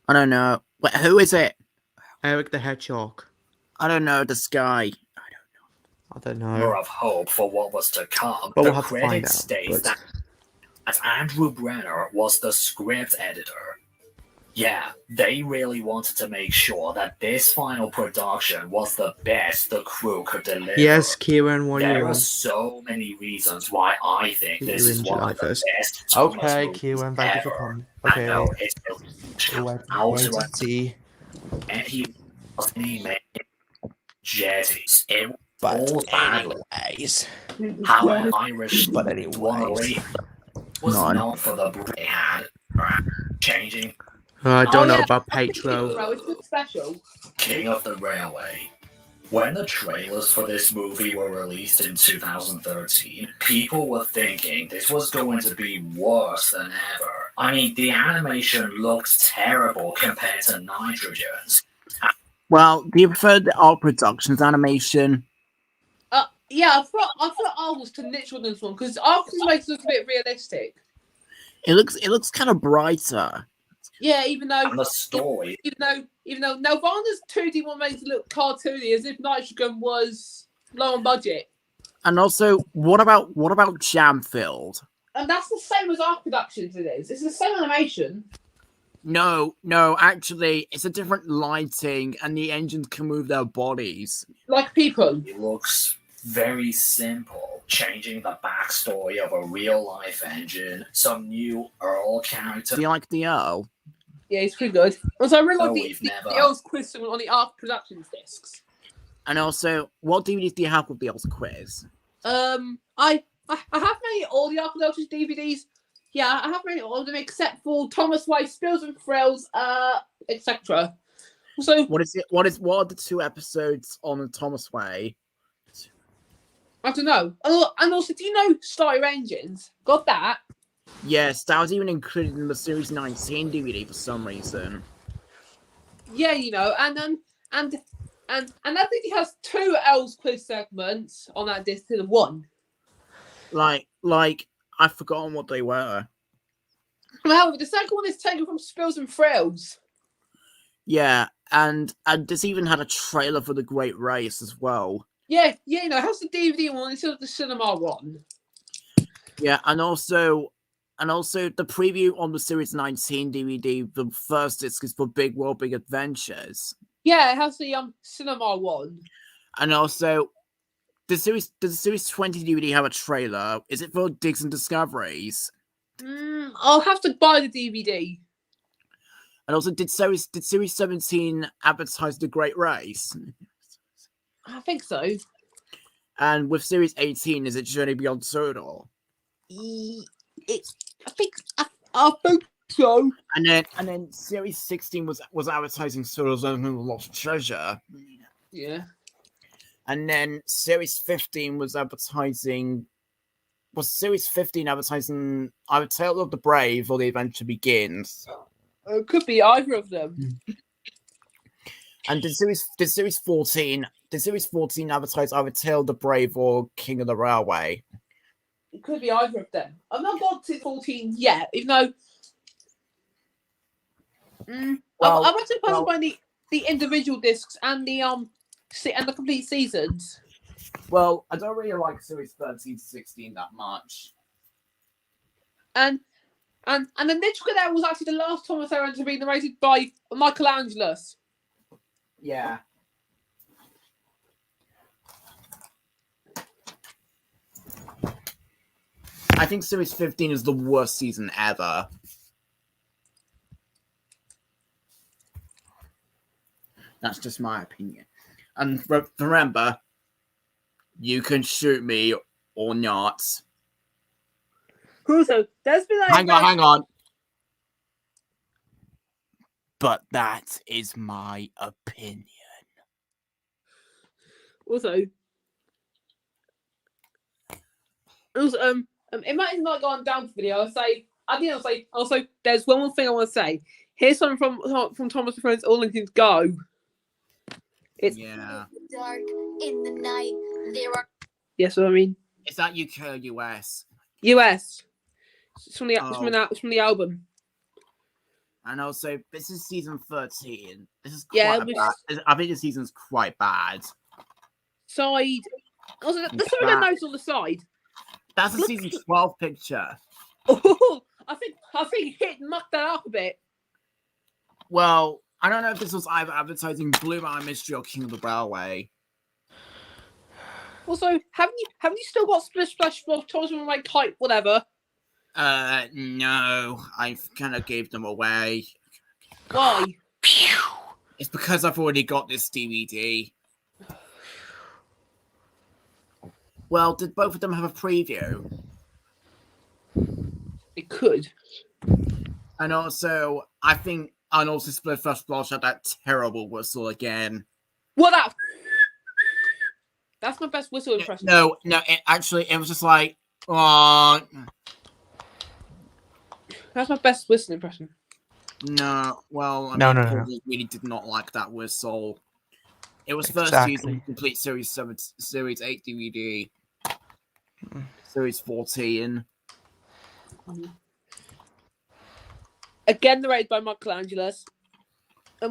I don't know. Wait, who is it? Eric the Hedgehog. I don't know. This guy. I don't know. More of hope for what was to come. But The we'll have to find credits out, state but- that Andrew Brenner was the script editor. Yeah, they really wanted to make sure that this final production was the best the crew could deliver. Yes, Kieran, what do you There are want? so many reasons why I think this is one of the best Thomas Okay, movies Kieran, thank you for ever. coming. I Okay. know it's Wait to see. and he made jetties. It But all badly. anyways. How an Irish But anyways. was None. known for the they had changing I don't know yeah. about Patro. Bro, it's good special. King of the Railway. When the trailers for this movie were released in 2013, people were thinking this was going to be worse than ever. I mean, the animation looks terrible compared to Nitrogen's. Well, do you prefer the Art Productions animation? Yeah, I thought I was to niche on this one because Arcus makes it look a bit realistic. It looks kind of brighter. Yeah, even though And the story. even though Nelvana's 2D one makes it look cartoony, as if Nitrogen was low on budget. And also, what about Jam Filled? And that's the same as Arc Productions. It is. It's the same animation. No, actually, it's a different lighting, and the engines can move their bodies. Like people. It looks very simple, changing the backstory of a real-life engine, some new Earl character. Do you like the Earl? Yeah, it's pretty good. Also, I really No, like we've the never- Elves quiz on the Arc Productions discs. And also, what DVDs do you have with the Elsa quiz? I have many all the Arc Productions DVDs. Yeah, I have many all of them except for Thomas Way, Spills and Thrills, etc. So What are the 2 episodes on the Thomas Way? I don't know. And also, do you know Starry Engines? Got that? Yes, that was even included in the Series 19 DVD for some reason. Yeah, you know, and I think he has 2 Elves quiz segments on that disc instead of 1. Like I've forgotten what they were. However, the second one is taken from Spills and Thrills. Yeah, and this even had a trailer for The Great Race as well. Yeah, you know, it has the DVD one instead of the cinema one. Yeah, and also the preview on the Series 19 DVD, the first disc is for Big World, Big Adventures. Yeah, it has the cinema one. And also, does the Series 20 DVD have a trailer? Is it for Digs and Discoveries? I'll have to buy the DVD. And also, did Series 17 advertise The Great Race? I think so. And with Series 18, is it Journey Beyond Sodor? I think so. And then Series 16 was advertising Sodor's Own Lost Treasure. Yeah. And then Series 15 was advertising Series 15 advertising either Tale of the Brave or The Adventure Begins? It could be either of them. And did Series 14 advertise either Tale of the Brave or King of the Railway? It could be either of them. I've not got to 14 yet, even though. I'm actually supposed to buy the individual discs and the complete seasons. Well, I don't really like Series 13 to 16 that much. And the Ninja Cadet was actually the last Thomas era to be narrated by Michelangelo. Yeah. I think Series 15 is the worst season ever. That's just my opinion. And remember, you can shoot me or not. Also, there's been like... Hang on. But that is my opinion. Also, it might not go on down for video. Also, there's one more thing I want to say. Here's something from Thomas and Friends All Lincolns Go. It's dark in the night. There are. Yes, what I mean. Is that UK or US? US. It's from the album. And also, this is season 13. This is quite bad. I think the season's quite bad. Side. Also, there's something I noticed on the side. That's a season 12 picture. Oh, I think Hit mucked that up a bit. Well, I don't know if this was either advertising Blue Mountain Mystery or King of the Railway. Also, haven't you still got Splish Splash for Thomas and like Kite, whatever? No, I kind of gave them away. Why? It's because I've already got this DVD. Well, did both of them have a preview? It could. And also, Split Flash Splash had that terrible whistle again. What up? That's my best whistle impression. No, it was just like, oh. That's my best whistle impression. No, well, No. really did not like that whistle. It was first season, complete Series 7, Series 8 DVD. Series 14. Again, narrated by Michelangelo.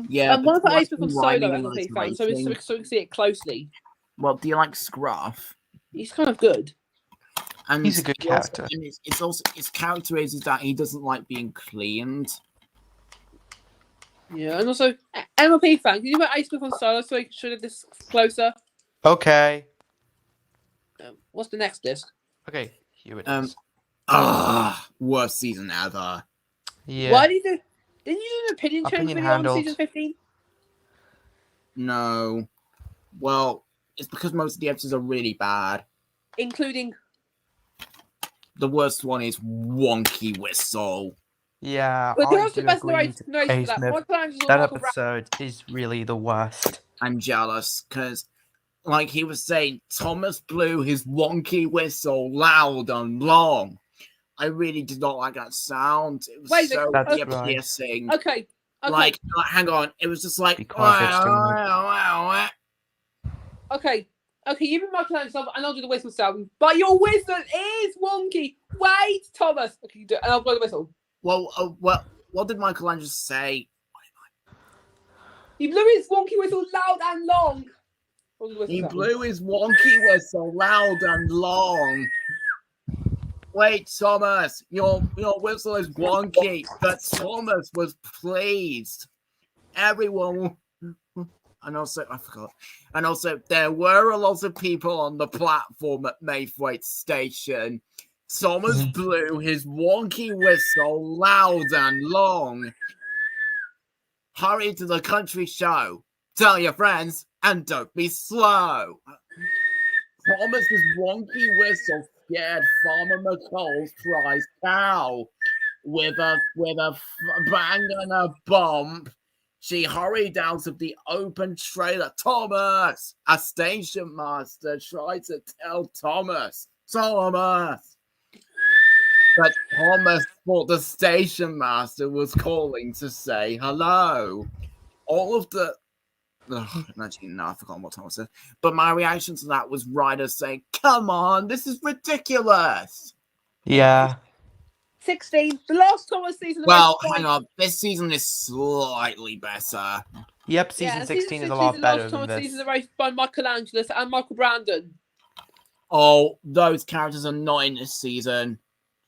Yeah, and one of the Ace from Solo MLP fans, so we can see it closely. Well, do you like Scruff? He's kind of good. And he's a good character. It's also his character is that he doesn't like being cleaned. Yeah, and also MLP fan, can you put Ace from Solo so we can show this closer? Okay. What's the next disc? Okay, here it is. Worst season ever. Yeah. Why did you do? Didn't you do an opinion change video on season 15? No. Well, it's because most of the episodes are really bad. Including. The worst one is Wonky Whistle. Yeah, but I the do best agree with narration for that. That episode is really the worst. I'm jealous because, like he was saying, Thomas blew his wonky whistle loud and long. I really did not like that sound. It was so piercing. Okay. Like, hang on. It was just like. Okay, you've been Michelangelo, and I'll do the whistle sound. But your whistle is wonky. Wait, Thomas. Okay, you do it, and I'll blow the whistle. Well, what did Michelangelo say? He blew his wonky whistle loud and long. He blew his wonky whistle loud and long. Wait, Thomas, your whistle is wonky. But Thomas was pleased. Everyone. And also, I forgot. And also, there were a lot of people on the platform at Maythwaite Station. Thomas blew his wonky whistle loud and long. Hurry to the country show. Tell your friends and don't be slow. Thomas's wonky whistle scared Farmer McCall's prize cow. With a bang and a bump, she hurried out of the open trailer. Thomas! A station master tried to tell Thomas. Thomas! But Thomas thought the station master was calling to say hello. All of the... Actually, no, I forgot what Thomas said. But my reaction to that was Ryder saying, come on, this is ridiculous. Yeah. 16. The last Thomas season. Well, hang on. This season is slightly better. Yep, season 16 is a lot better than this. Season erased by Michelangelo and Michael Brandon. Oh, those characters are not in this season.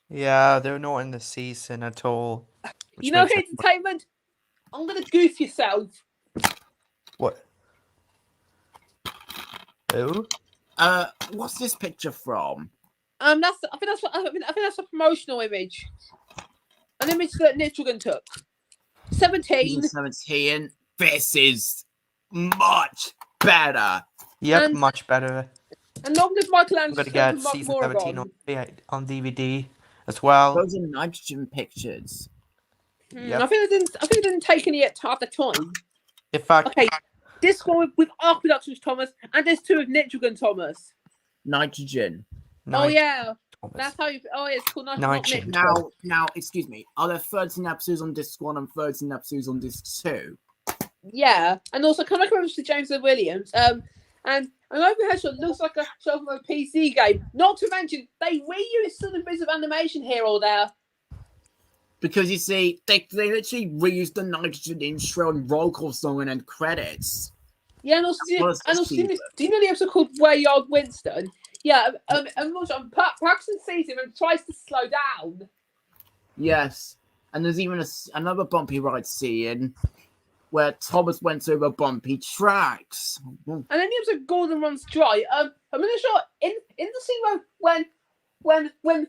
Yeah, they're not in the season at all. You know, entertainment. I'm gonna goof yourself. What? Who? What's this picture from? I think that's a promotional image. An image that Nitrogen took. 17. 17. This is much better. Yep, And- much better. And long live Michelangelo. I'm gonna get season 17 on DVD as well. Those are nitrogen pictures. Yep. I think I didn't take any at the time. In fact, Okay, this one with our Productions Thomas, and there's two with Nitrogen Thomas. Nitrogen. Oh yeah, Thomas. that's how you. Oh, yeah, it's called Nitrogen. Now, excuse me. Are there 13 episodes on disc 1 and 13 episodes on disc 2? Yeah, and also can I come over to James L. Williams? And an overhead shot looks like a shot from a PC game. Not to mention they reuse some bits of animation here or there. Because you see, they literally reused the nitrogen intro and roll call song and end credits. Yeah, and also, do you know the episode called Where Yard Winston? Yeah, and also Paxton sees him and tries to slow down. Yes, and there's even another bumpy ride scene where Thomas went over bumpy tracks. And then the episode Gordon Runs Dry. I'm gonna show in the scene when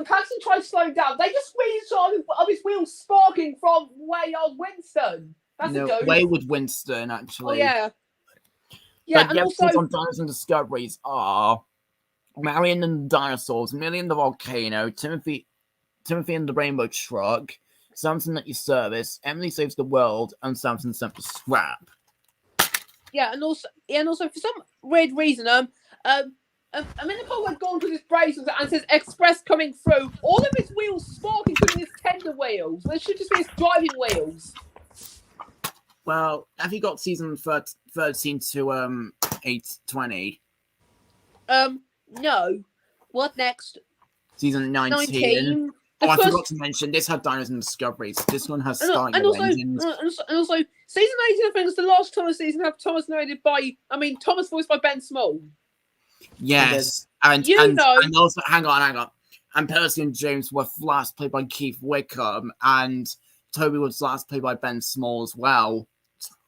Paxton tries to slow down, they just really saw of his wheels sparking from Way Yard Winston. That's a ghost. Wayward Winston, actually. Oh yeah. Yeah, but and the also episodes on Dinosaurs and Discoveries are Marion and the Dinosaurs, Millie and the Volcano, Timothy and the Rainbow Truck, Samson at Your Service, Emily Saves the World, and Samson Sent for Scrap. yeah, and also for some weird reason, I'm in the part where Gordon puts his brakes and says "Express coming through." All of his wheels spark, including his tender wheels. They should just be his driving wheels. Well, have you got season 13 to 820? No. What next? Season 19. The I first- forgot to mention, this had Dinosaurs and Discoveries. This one has and starting also, engines. and also, season 18 I think was the last Thomas season have Thomas narrated by, Thomas voiced by Ben Small. Yes, and also, hang on. And Percy and James were last played by Keith Wickham, and Toby was last played by Ben Small as well.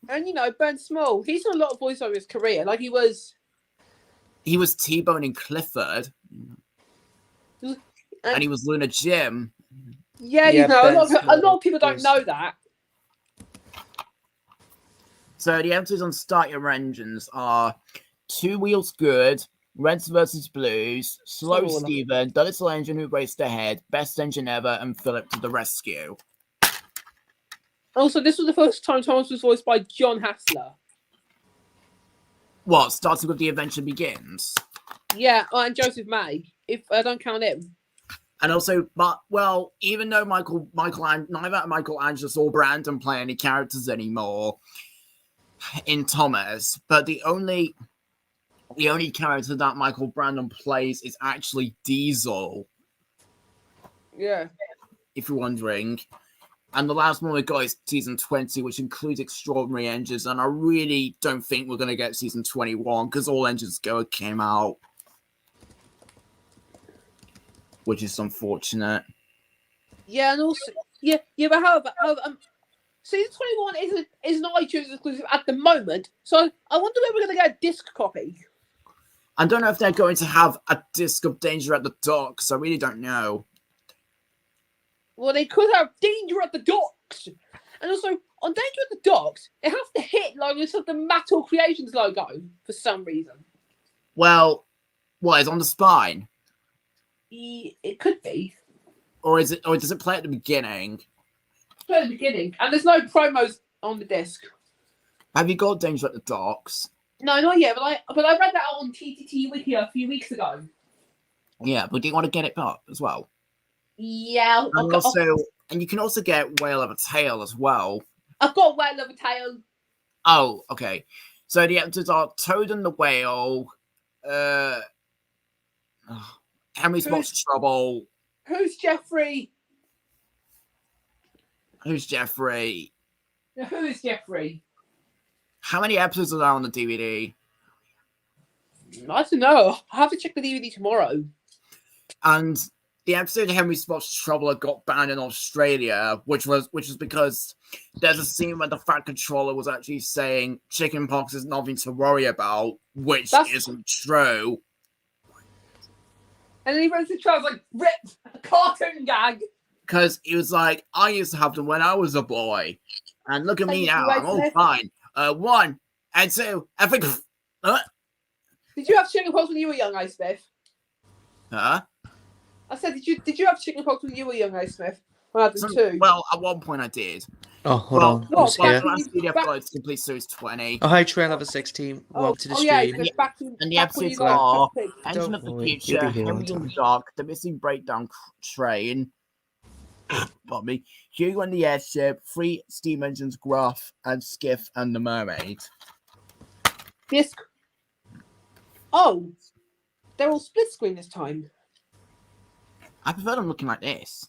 And Ben Small, he's done a lot of voice over his career. Like he was T-Bone in Clifford, and he was Luna Jim. Yeah, a lot of people don't know that. So the episodes on Start Your Engines are Two Wheels Good, Reds vs. Blues, Slow Steven, The Little Engine Who Raced Ahead, Best Engine Ever, and Philip to the Rescue. Also, this was the first time Thomas was voiced by John Hassler. What, starting with The Adventure Begins? Yeah, and Joseph May, if I don't count him. And also, even though neither Michelangelos or Brandon play any characters anymore in Thomas, but the only character that Michael Brandon plays is actually Diesel. Yeah. If you're wondering. And the last one we got is season 20, which includes Extraordinary Engines, and I really don't think we're going to get season 21, because All Engines Go came out. Which is unfortunate. Yeah, and also, but however, season 21 is an iTunes exclusive at the moment, so I wonder when we're going to get a disc copy. I don't know if they're going to have a disc of Danger at the Docks. I really don't know. Well, they could have Danger at the Docks. And also, on Danger at the Docks, it has to hit the Mattel Creations logo for some reason. Well, what, is on the spine? It could be. Or does it play at the beginning? Play at the beginning. And there's no promos on the disc. Have you got Danger at the Docks? No, not yet, but I read that on TTT Wiki a few weeks ago. Yeah, but do you want to get it up as well? Yeah, And you can also get Whale of a Tale as well. I've got Whale of a Tale. Oh, okay. So the episodes are Toad and the Whale, Henry Spots Trouble. Who's Jeffrey? Who's Jeffrey? Who is Jeffrey? How many episodes are there on the DVD? I don't know. I'll have to check the DVD tomorrow. And the episode Henry Spots Trouble got banned in Australia, which was because there's a scene where the Fat Controller was actually saying chickenpox is nothing to worry about, which isn't true. And then he runs to try like rip a cartoon gag. Because he was like, I used to have them when I was a boy. And look at me now, I'm all fine. 1 and 2 and 3. Did you have chickenpox when you were young, Ice Smith? Huh? I said, did you have chickenpox when you were young, Ice Smith? I had them too. Well, at one point I did. Oh, hold on. What? Yeah. Last video I've got is Complete Series 20. Oh, hi, Trail Level 16. Welcome to the stream. And the episodes are Engine of the worry, Future, you'll be here Henry on in the time. Dark, The Missing Breakdown Train, pardon me, Hugo and the Airship, 3 Steam Engines, Gruff, and Skiff and the Mermaid. Yes. Oh, they're all split screen this time. I prefer them looking like this.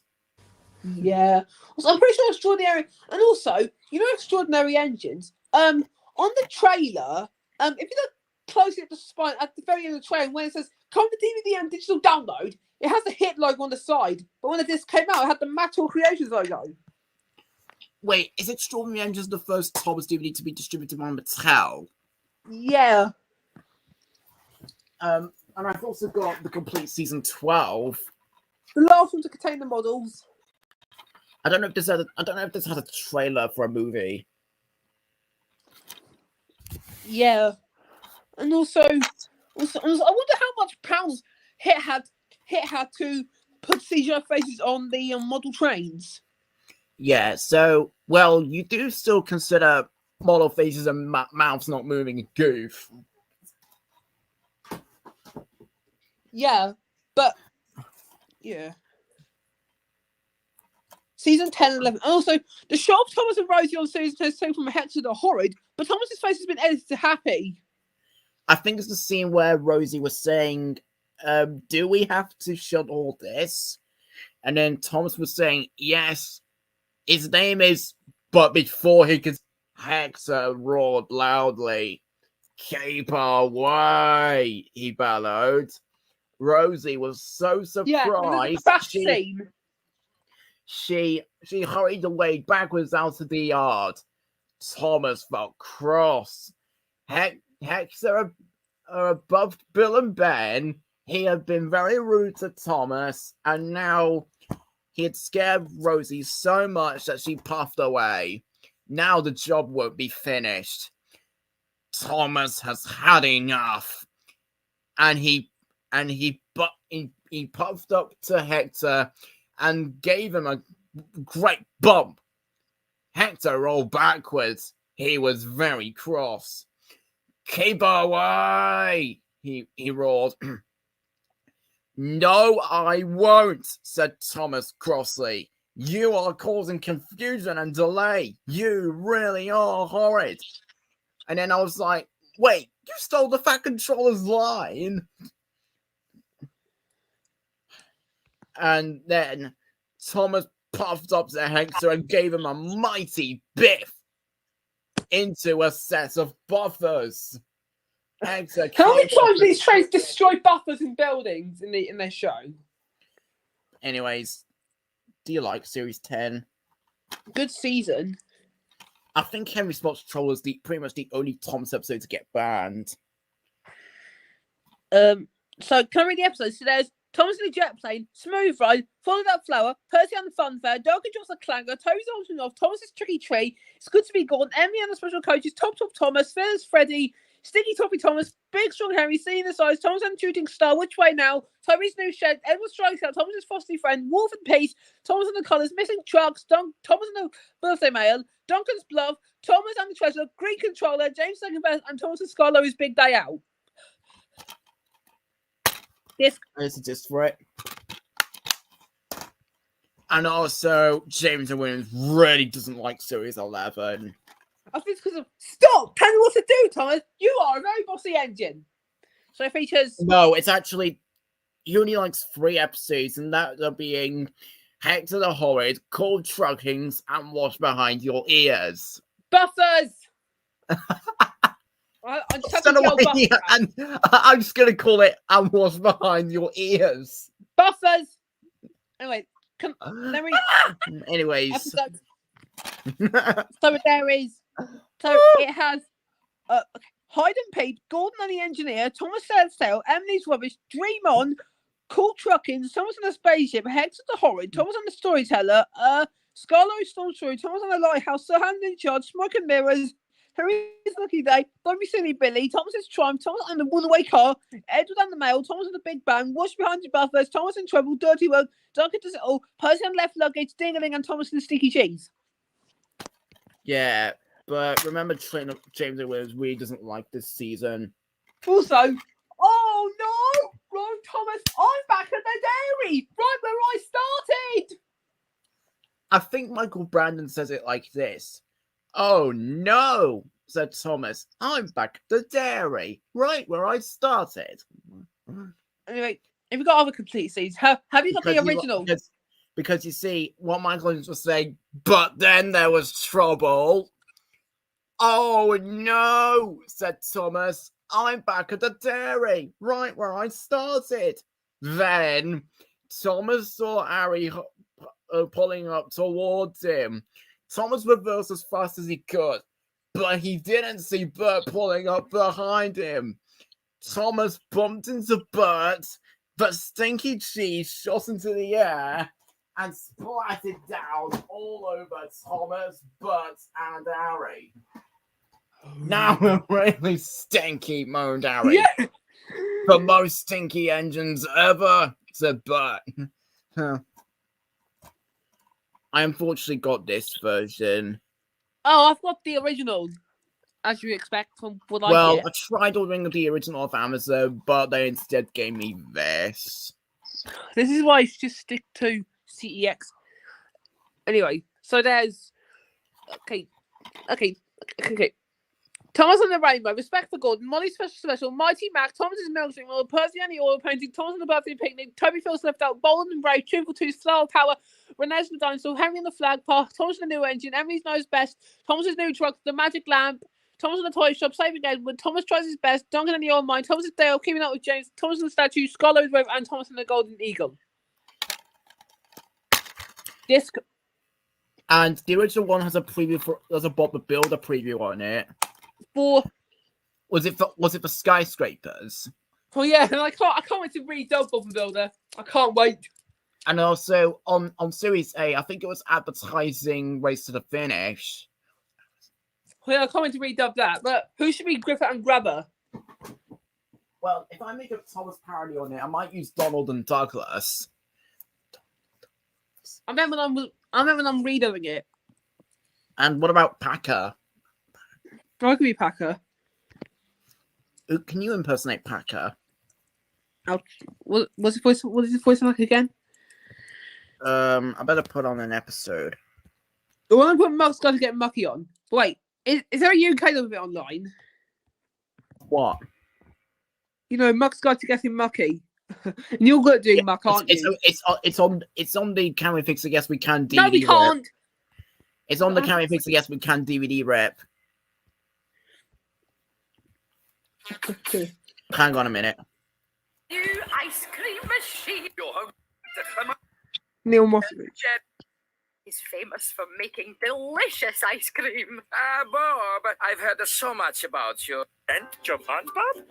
Yeah. Also, I'm pretty sure Extraordinary, and also, you know, Extraordinary Engines. On the trailer, if you look closely at the spine at the very end of the trailer, when it says "Come to DVD and digital download," it has the hit logo on the side. But when the disc came out, it had the Mattel Creations logo. Wait, is Extraordinary Engines the first Thomas DVD to be distributed by Mattel? Yeah. And I've also got the complete season 12. The last one to contain the models. I don't know if this had a trailer for a movie. Yeah. And also, I wonder how much pounds Hit had to put CGI faces on the model trains. Yeah, so, well, you do still consider model faces and mouths not moving a goof. Yeah, but yeah. Season 10 and 11. And also, the shot of Thomas and Rosie on season 10 is taken from Hector to horrid, but Thomas's face has been edited to happy. I think it's the scene where Rosie was saying, do we have to shut all this? And then Thomas was saying, yes, his name is, but before he could, Hector roared loudly, keep away, he bellowed. Rosie was so surprised. She hurried away backwards out of the yard. Thomas felt cross. Hector above Bill and Ben. He had been very rude to Thomas, and now he had scared Rosie so much that she puffed away. Now the job won't be finished. Thomas has had enough. And he puffed up to Hector and gave him a great bump. Hector rolled backwards. He was very cross. Keep away, he roared. No, I won't, said Thomas crossly. You are causing confusion and delay. You really are horrid. And then I was like, wait, you stole the Fat Controller's line? And then Thomas puffed up to Hector and gave him a mighty biff into a set of buffers. Hector, how many times these trains destroy buffers in buildings in their show? Anyways, do you like Series 10? Good season. I think Henry Spots Troll was pretty much the only Thomas episode to get banned. So can I read the episode? So there's Thomas in the jet plane, Smooth Ride, Follow That Flower, Percy and the Fun Fair, Dog and Drops a Clanger, Toby's Altering Off, Thomas's Tricky Tree, It's Good to Be Gone, Emmy and the Special Coaches, Top Thomas, Fearless Freddy, Sticky Toppy Thomas, Big Strong Harry, Seeing the Size, Thomas and the Shooting Star, Which Way Now, Toby's New Shed, Edward Strikes Out, Thomas's Frosty Friend, Wolf and Peace, Thomas and the Colours, Missing Trucks, Thomas and the Birthday Mail, Duncan's Bluff, Thomas and the Treasure, Green Controller, James Second Best, and Thomas and Scarlo's Big Day Out. There's a disc for it. And also, James and Williams really doesn't like Series 11. I think it's because of... Stop! Tell me what to do, Thomas! You are a very bossy engine! So it features... No, it's actually... He only likes 3 episodes, and that are being Hector the Horrid, Cold Truckings, and What's Behind Your Ears. Buffers! I just have to kill Buffers. I'm just going to call it And What's Behind Your Ears. Buffers! Anyway, let me... Anyways. Episode. So there is... So it has... Hyde and Pete, Gordon and the Engineer, Thomas Sails Sail, Emily's Rubbish, Dream On, Cool Truckins, Thomas on the Spaceship, Hector the Horrid, Thomas on the Storyteller, Scarlo Storm Story, Thomas on the Lighthouse, Sir Hand in Charge, Smoke and Mirrors, Harry's Lucky Day, Don't Be Silly Billy, Thomas's Triumph, Thomas on the Runaway Car, Edward and the Mail, Thomas on the Big Bang, Wash Behind Your Buffers, Thomas in Trouble, Dirty World, Duncan Does It All, Percy on Left Luggage, Ding-a-ling, and Thomas and the Sticky Cheese. Yeah, but remember, James and Williams really doesn't like this season. Also, oh no! Right, Thomas, I'm back at the dairy! Right where I started! I think Michael Brandon says it like this. Oh no, said Thomas. I'm back at the dairy, right where I started. Anyway, have you got other complete scenes? Have you got the original? Because you see, what Michael was saying, but then there was trouble. Oh no, said Thomas. I'm back at the dairy, right where I started. Then Thomas saw Harry pulling up towards him. Thomas reversed as fast as he could, but he didn't see Bert pulling up behind him. Thomas bumped into Bert, but Stinky Cheese shot into the air and splattered down all over Thomas, Bert, and Harry. Now we're really stinky, moaned Harry. Yeah. The most stinky engines ever, said Bert. I unfortunately got this version. Oh, I've got the original, as you expect from what I Well, get. I tried ordering the original off Amazon, but they instead gave me this. This is why I should just stick to CEX. Anyway, so there's... Okay. Thomas and the Rainbow, Respect for Gordon, Molly's Special, Mighty Mac, Thomas's Milkshake World, Percy and the Oil Painting, Thomas and the Birthday Picnic, Toby Phil's Left Out, Bold and Brave, Truthful Tooth, Flower Power, Renee's the Dinosaur, Henry and the Flag Park, Thomas and the New Engine, Emily's Knows Best, Thomas's New Truck, The Magic Lamp, Thomas and the Toy Shop, Saving Edward, Thomas Tries His Best, Duncan and the Old Mine, Thomas's Dale, Keeping Up with James, Thomas and the Statue, Scarlet Rope, and Thomas and the Golden Eagle. Disc. And the original one has a preview for Bob the Builder preview on it. Was it for Skyscrapers? Oh yeah, and I can't wait to read Bob the Builder. I can't wait. And also on Series A, I think it was advertising Race to the Finish. Yeah, I can't wait to read that. But who should be Griffith and Grabber? Well, if I make a Thomas parody on it, I might use Donald and Douglas. I remember when I'm redoing it. And what about Packer? I could be Packer. Can you impersonate Packer? What is his voice like again? I better put on an episode. I want to put Muck's Got to Get Mucky on. Wait, is there a UK of it online? What? You know, Muck's Got to Get Him Mucky. And you're good at doing Muck, aren't you? It's on the Can We Fix It Yes We Can DVD. No, we can't. It's on the Can We Fix It Yes We Can DVD rep. Hang on a minute. New ice cream machine. Your home. Neil Mossovich is famous for making delicious ice cream. Bob, I've heard so much about you. And your fun, Bob?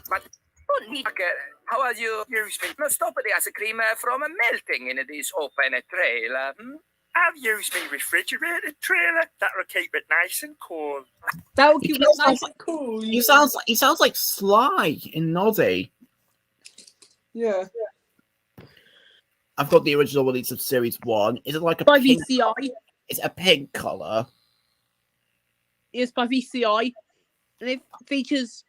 But Don't need how are you? No, stop the ice cream from melting in this open trailer. I've used my refrigerated trailer. That'll keep it nice and cool. That will keep it nice and cool. He sounds like Sly in Noddy. Yeah. I've got the original release of Series 1. Is it like a by pink, VCI? It's a pink colour. It's by VCI. And it features...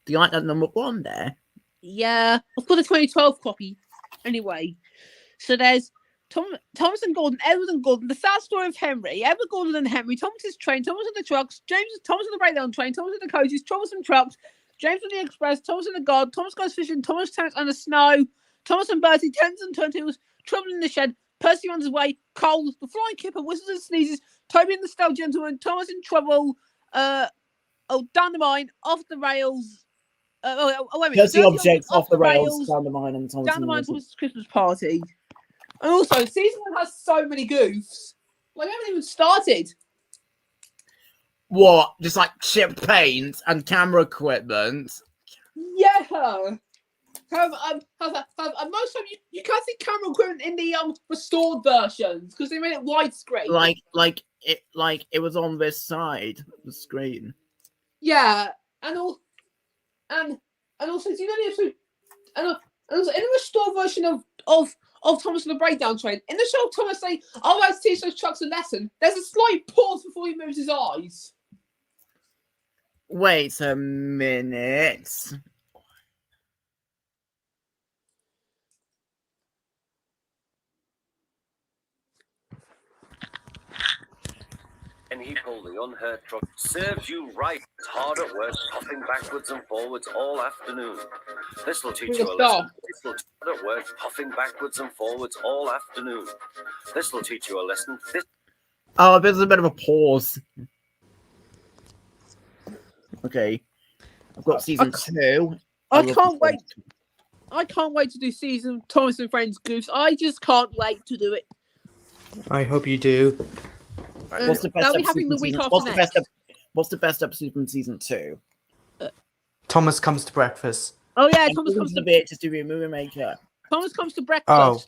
Do you like that number 1 there? Yeah. I've got a 2012 copy. Anyway. So there's Thomas and Gordon, Edward and Gordon, the sad story of Henry, Edward, Gordon and Henry, Thomas's train, Thomas and the trucks, Thomas and the breakdown train, Thomas and the coaches, Thomas and trucks, James and the express, Thomas and the god, Thomas goes fishing, Thomas Tanks and the snow, Thomas and Bertie, tents and turntables, Trouble in the shed, Percy runs away, Cole, the flying kipper, whistles and sneezes, Toby and the stout gentleman, Thomas in trouble, down the mine, off the rails. Wait a minute. Percy objects off the rails, down the mine, and Thomas. Down the mine, Thomas's Christmas party. And also, season 1 has so many goofs. Like, I haven't even started. What? Just like chipped paint and camera equipment? Yeah. Most of you can't see camera equipment in the restored versions because they made it widescreen. Like it was on this side of the screen. Yeah, and also, do you know the episode? And also in the restored version of Thomas and the Breakdown Train, in the show, Thomas saying, "Oh, let's teach those trucks a lesson." There's a slight pause before he moves his eyes. Wait a minute. And he pulled the unhurt truck. Serves you right. It's hard at work, puffing backwards and forwards all afternoon. This will teach you a lesson. This will hard at work, puffing backwards and forwards all afternoon. This will teach you a lesson. Oh, there's a bit of a pause. Okay, I've got season 2. I can't wait. I can't wait to do season Thomas and Friends Goofs. I just can't wait to do it. I hope you do. What's the best that'll be episode happening the from week season? after What's the best episode from season 2? Thomas Comes to Breakfast. Oh yeah, Thomas comes to VHS TV Movie Maker. Thomas Comes to Breakfast. Oh.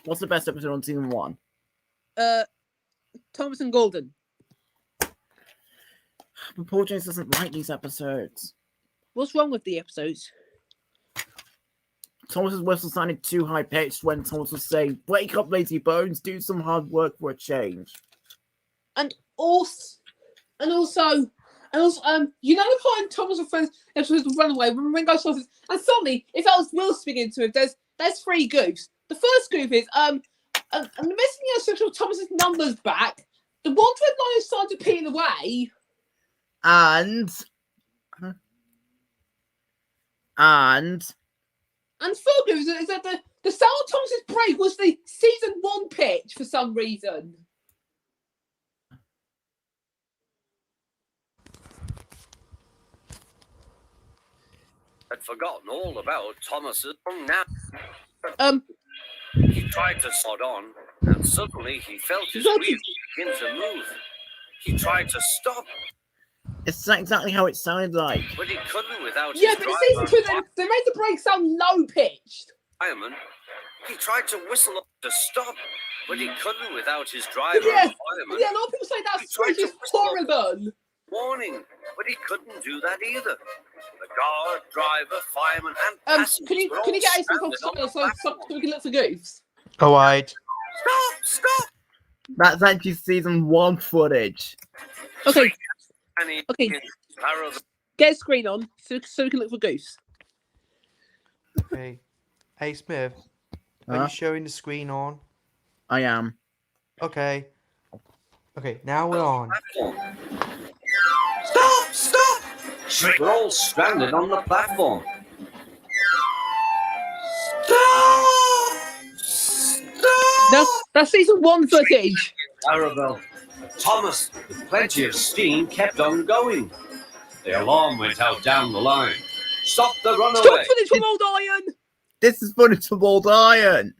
What's the best episode on season 1? Thomas and Golden. But Paul James doesn't like these episodes. What's wrong with the episodes? Thomas's whistle sounded too high pitched when Thomas was saying, "Wake up, lazy bones, do some hard work for a change." And also, you know the part in Thomas and Friends episode of Runaway when Ringo says, and suddenly, if that was Will speaking to him, there's 3 goofs. The first goof is I'm missing a section of Thomas's numbers back. The one red line started to peel away. And third goof is that the sound of Thomas's break was the season 1 pitch for some reason. I'd forgotten all about Thomas's now. He tried to sod on, and suddenly he felt his wheels begin to move. He tried to stop. It's exactly how it sounds like. But he couldn't without Yeah, his but driver. in season 2, they made the break sound low-pitched. Fireman. He tried to whistle up to stop, but he couldn't without his driver Yeah, and fireman. yeah, a lot of people say He that's tried to just whistle up horrible. warning, but he couldn't do that either. The guard, driver, fireman, and passengers Can you were all get Ace stranded on the so platform. we can look for goofs? All right. Stop! That's actually season 1 footage. Okay. And he Okay. parallel. Get a screen on so we can look for goofs. Okay. Hey Smith, are Huh? you showing the screen on? I am. Okay. Okay, now we're on. Stop! We're all stranded on the platform. That's season 1 footage. Arabelle. Thomas, with plenty of steam, kept on going. The alarm went out down the line. Stop the runaway! Stop footage from Old Iron! This is footage from Old Iron.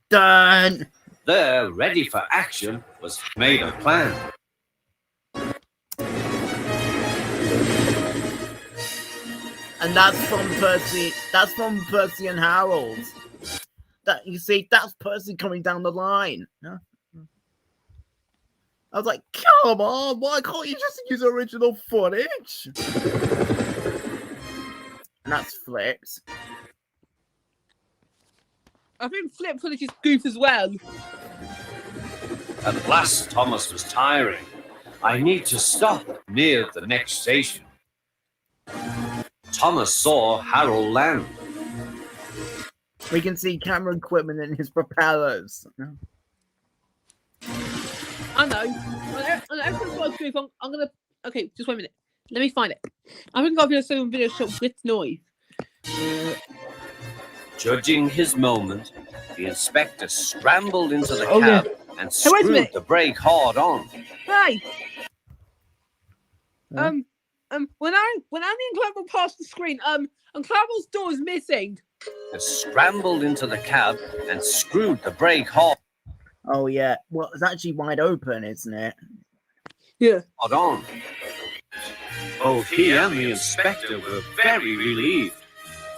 Done. They're ready for action, was made a plan. And that's from Percy. That's from Percy and Harold. That you see, that's Percy coming down the line. Huh? I was like, come on, why can't you just use original footage? And that's flipped. I think flip footage is goof as well. At last, Thomas was tiring. I need to stop near the next station. Thomas saw Harold land. We can see camera equipment in his propellers. I know. On everyone's got a goof. I'm gonna. Okay, just wait a minute. Let me find it. I think I've just seen a video shot with noise. Judging his moment, the inspector scrambled into the Oh, cab yeah. and Hey, wait a screwed minute. the brake hard on. Hey. When Annie and Clarabelle passed the screen, and Clarabelle's door is missing. And scrambled into the cab and screwed the brake hard Oh yeah. Well, it's actually wide open, isn't it? Yeah. on. Both he and the inspector were very relieved.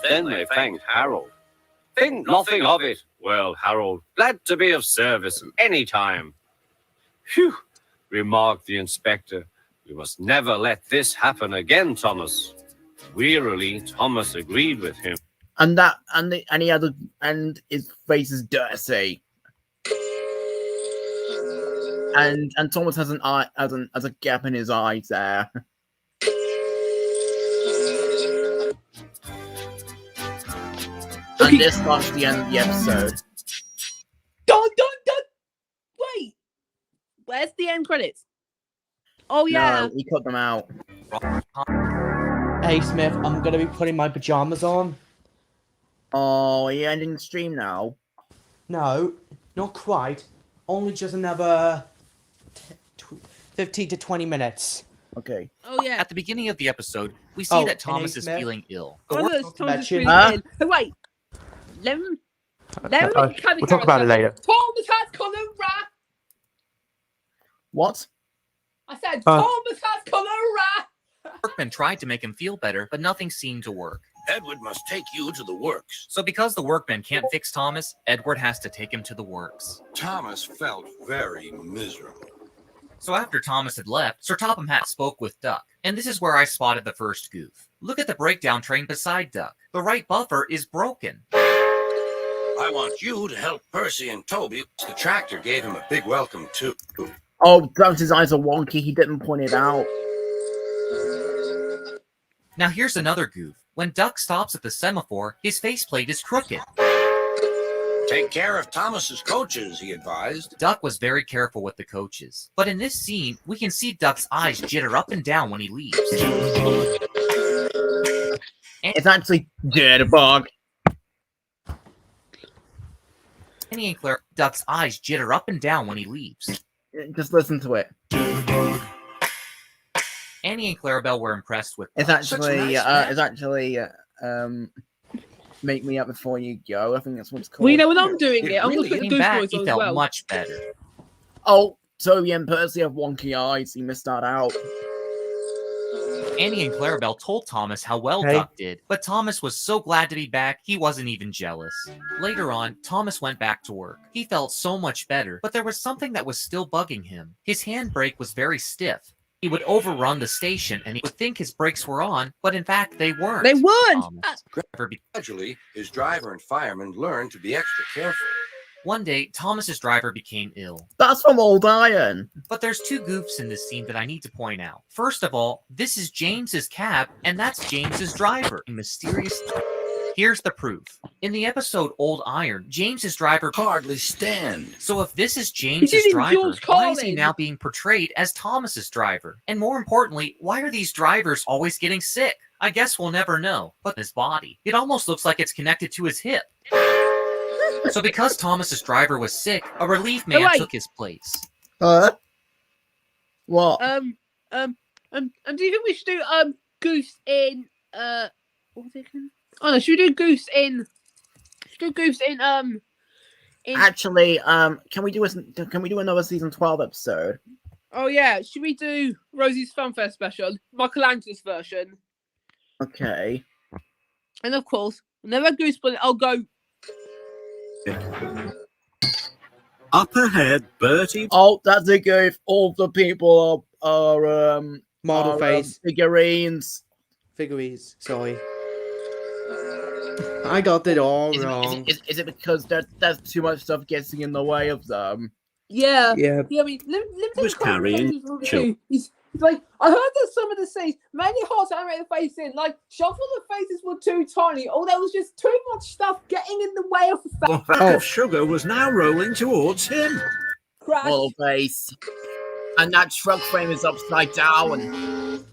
Then they thanked Harold. Think nothing of it. Well, Harold, glad to be of service any time. Phew, remarked the inspector. We must never let this happen again, Thomas. Wearily, Thomas agreed with him. And his face is dirty. And Thomas has an eye has a gap in his eyes there. And this marks the end of the episode. Dun. Wait. Where's the end credits? Oh yeah. No, he cut them out. Hey Smith, I'm gonna be putting my pajamas on. Oh, are you ending the stream now? No, not quite. Only just another 15 to 20 minutes. Okay. Oh yeah. At the beginning of the episode, we see that and Thomas is Smith? feeling ill. Oh, look, it's Thomas is mention- really ill. Hey, wait. Let me We'll talk about it later. Thomas has cholera. What? I said Thomas has cholera. Workman tried to make him feel better, but nothing seemed to work. Edward must take you to the works. So because the workman can't fix Thomas, Edward has to take him to the works. Thomas felt very miserable. So after Thomas had left, Sir Topham Hatt spoke with Duck, and this is where I spotted the first goof. Look at the breakdown train beside Duck. The right buffer is broken. I want you to help Percy and Toby. The tractor gave him a big welcome too. Oh, that's his eyes are wonky. He didn't point it out. Now here's another goof. When Duck stops at the semaphore, his faceplate is crooked. Take care of Thomas's coaches, he advised. Duck was very careful with the coaches. But in this scene, we can see Duck's eyes jitter up and down when he leaves. It's actually Jitterbug. Annie and Claire, Duck's eyes jitter up and down when he leaves. Just listen to it. Annie and Clarabelle were impressed with It's Duck. actually, make me up before you go. I think that's what it's called. Well, you know when I'm doing it, I'm Really gonna put the looking goof back, noise he on as felt well. much better. Oh, Toby and Percy have wonky eyes. He missed that out. Annie and Clarabelle told Thomas how well Hey. Duck did, but Thomas was so glad to be back, he wasn't even jealous. Later on, Thomas went back to work. He felt so much better, but there was something that was still bugging him. His handbrake was very stiff. He would overrun the station and he would think his brakes were on, but in fact they weren't. They weren't. Thomas. Gradually, his driver and fireman learned to be extra careful. One day, Thomas's driver became ill. That's from Old Iron. But there's two goofs in this scene that I need to point out. First of all, this is James's cab, and that's James's driver. Mysterious. Here's the proof. In the episode Old Iron, James's driver hardly stand. So if this is James's He's driver, George why is he Carlin. now being portrayed as Thomas's driver? And more importantly, why are these drivers always getting sick? I guess we'll never know. But his body, it almost looks like it's connected to his hip. So because Thomas's driver was sick, a relief man wait. took his place. What? Do you think we should do Goose in what was it again? Oh no, should we do Goose in? Should we do Goose in Actually, can we do another season 12 episode? Oh yeah, should we do Rosie's Funfair special, Michelangelo's version, Okay. and of course, whenever Goose put it, I'll go. Up ahead, Bertie. Oh, that's a goof. All the people are Model face. Figurines. Figurines. Sorry. I got it all wrong. Is it because there's too much stuff getting in the way of them? Yeah. Yeah. Yeah. I mean, let me Who's carrying children? It's like, I heard that some of the scenes, many hearts animated faces in, like, shots where the faces were too tiny, or there was just too much stuff getting in the way of the face. The bag of sugar was now rolling towards him. Crash. Model face. And that truck frame is upside down.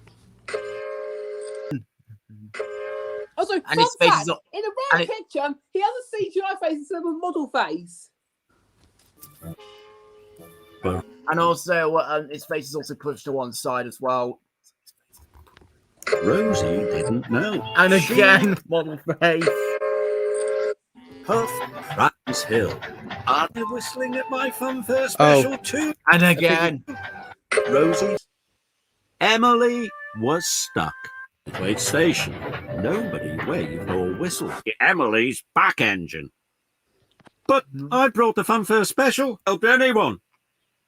Also, And his face is up. in a rare picture, he has a CGI face instead of a model face. And also, his face is also pushed to one side as well. Rosie didn't know. And again, model face. Puff Rams Hill. Are they whistling at my funfair special too? And again. Rosie. Emily was stuck. Wait station. Nobody waved or whistled. Emily's back engine. But I brought the funfair special. Help anyone.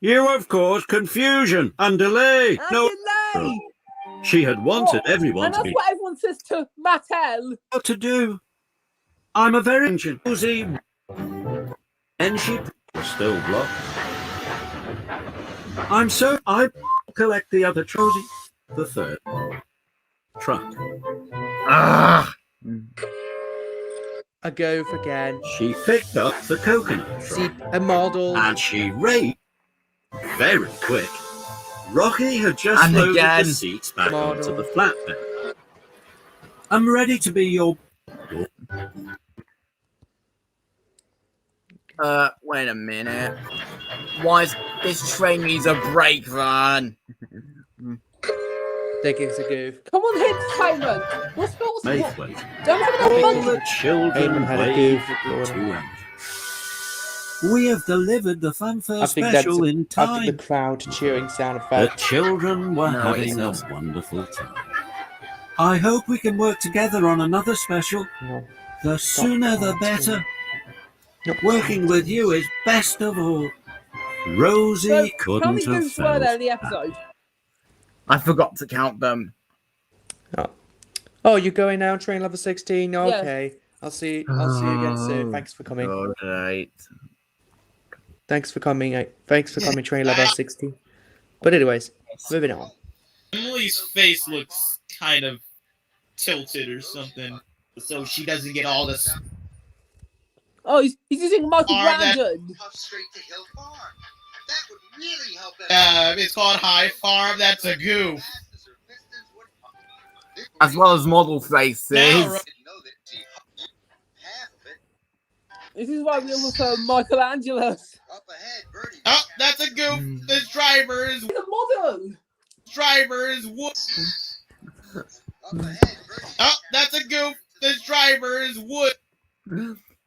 You have caused confusion and delay. Delay. She had wanted everyone And to that's be what everyone says to Mattel. what to do. I'm a very engine. Rosie. And she was still blocked. I collect the other Rosie. The third truck. A Goof again. She picked up the coconut truck. See, a model. And she raced very quick. Rocky had just And loaded again. the seats back Model. onto the flatbed. I'm ready to be your... Wait a minute. Why is this train needs a brake van? Think it's a Goof. Come on, entertainment. What's Mayfleet. Don't have All enough the money. children Eamon had a waved Goof. at the two ends. We have delivered the funfair I think that's special in I time. think the crowd cheering sound The effect. children were No, it's having a not. wonderful time. I hope we can work together on another special. No. The sooner the better. Working with you is best of all. Rosie So, how couldn't many have goofs were there felt. in the episode? I forgot to count them. Oh, you're going now, train level 16? Okay. I'll see you again soon. Oh, Thanks for coming. Alright. Thanks for coming. Thanks for coming, train level 16. But anyways, moving on. Emily's face looks kind of tilted or something, so she doesn't get all this. Oh, he's using Michael that- Brandon. It's called High Farm. That's a goof. As well as model faces. Now, This is why we prefer Michelangelo's. oh, that's a goof. This driver is He's a model. wood. Oh, that's a goof. This driver is wood.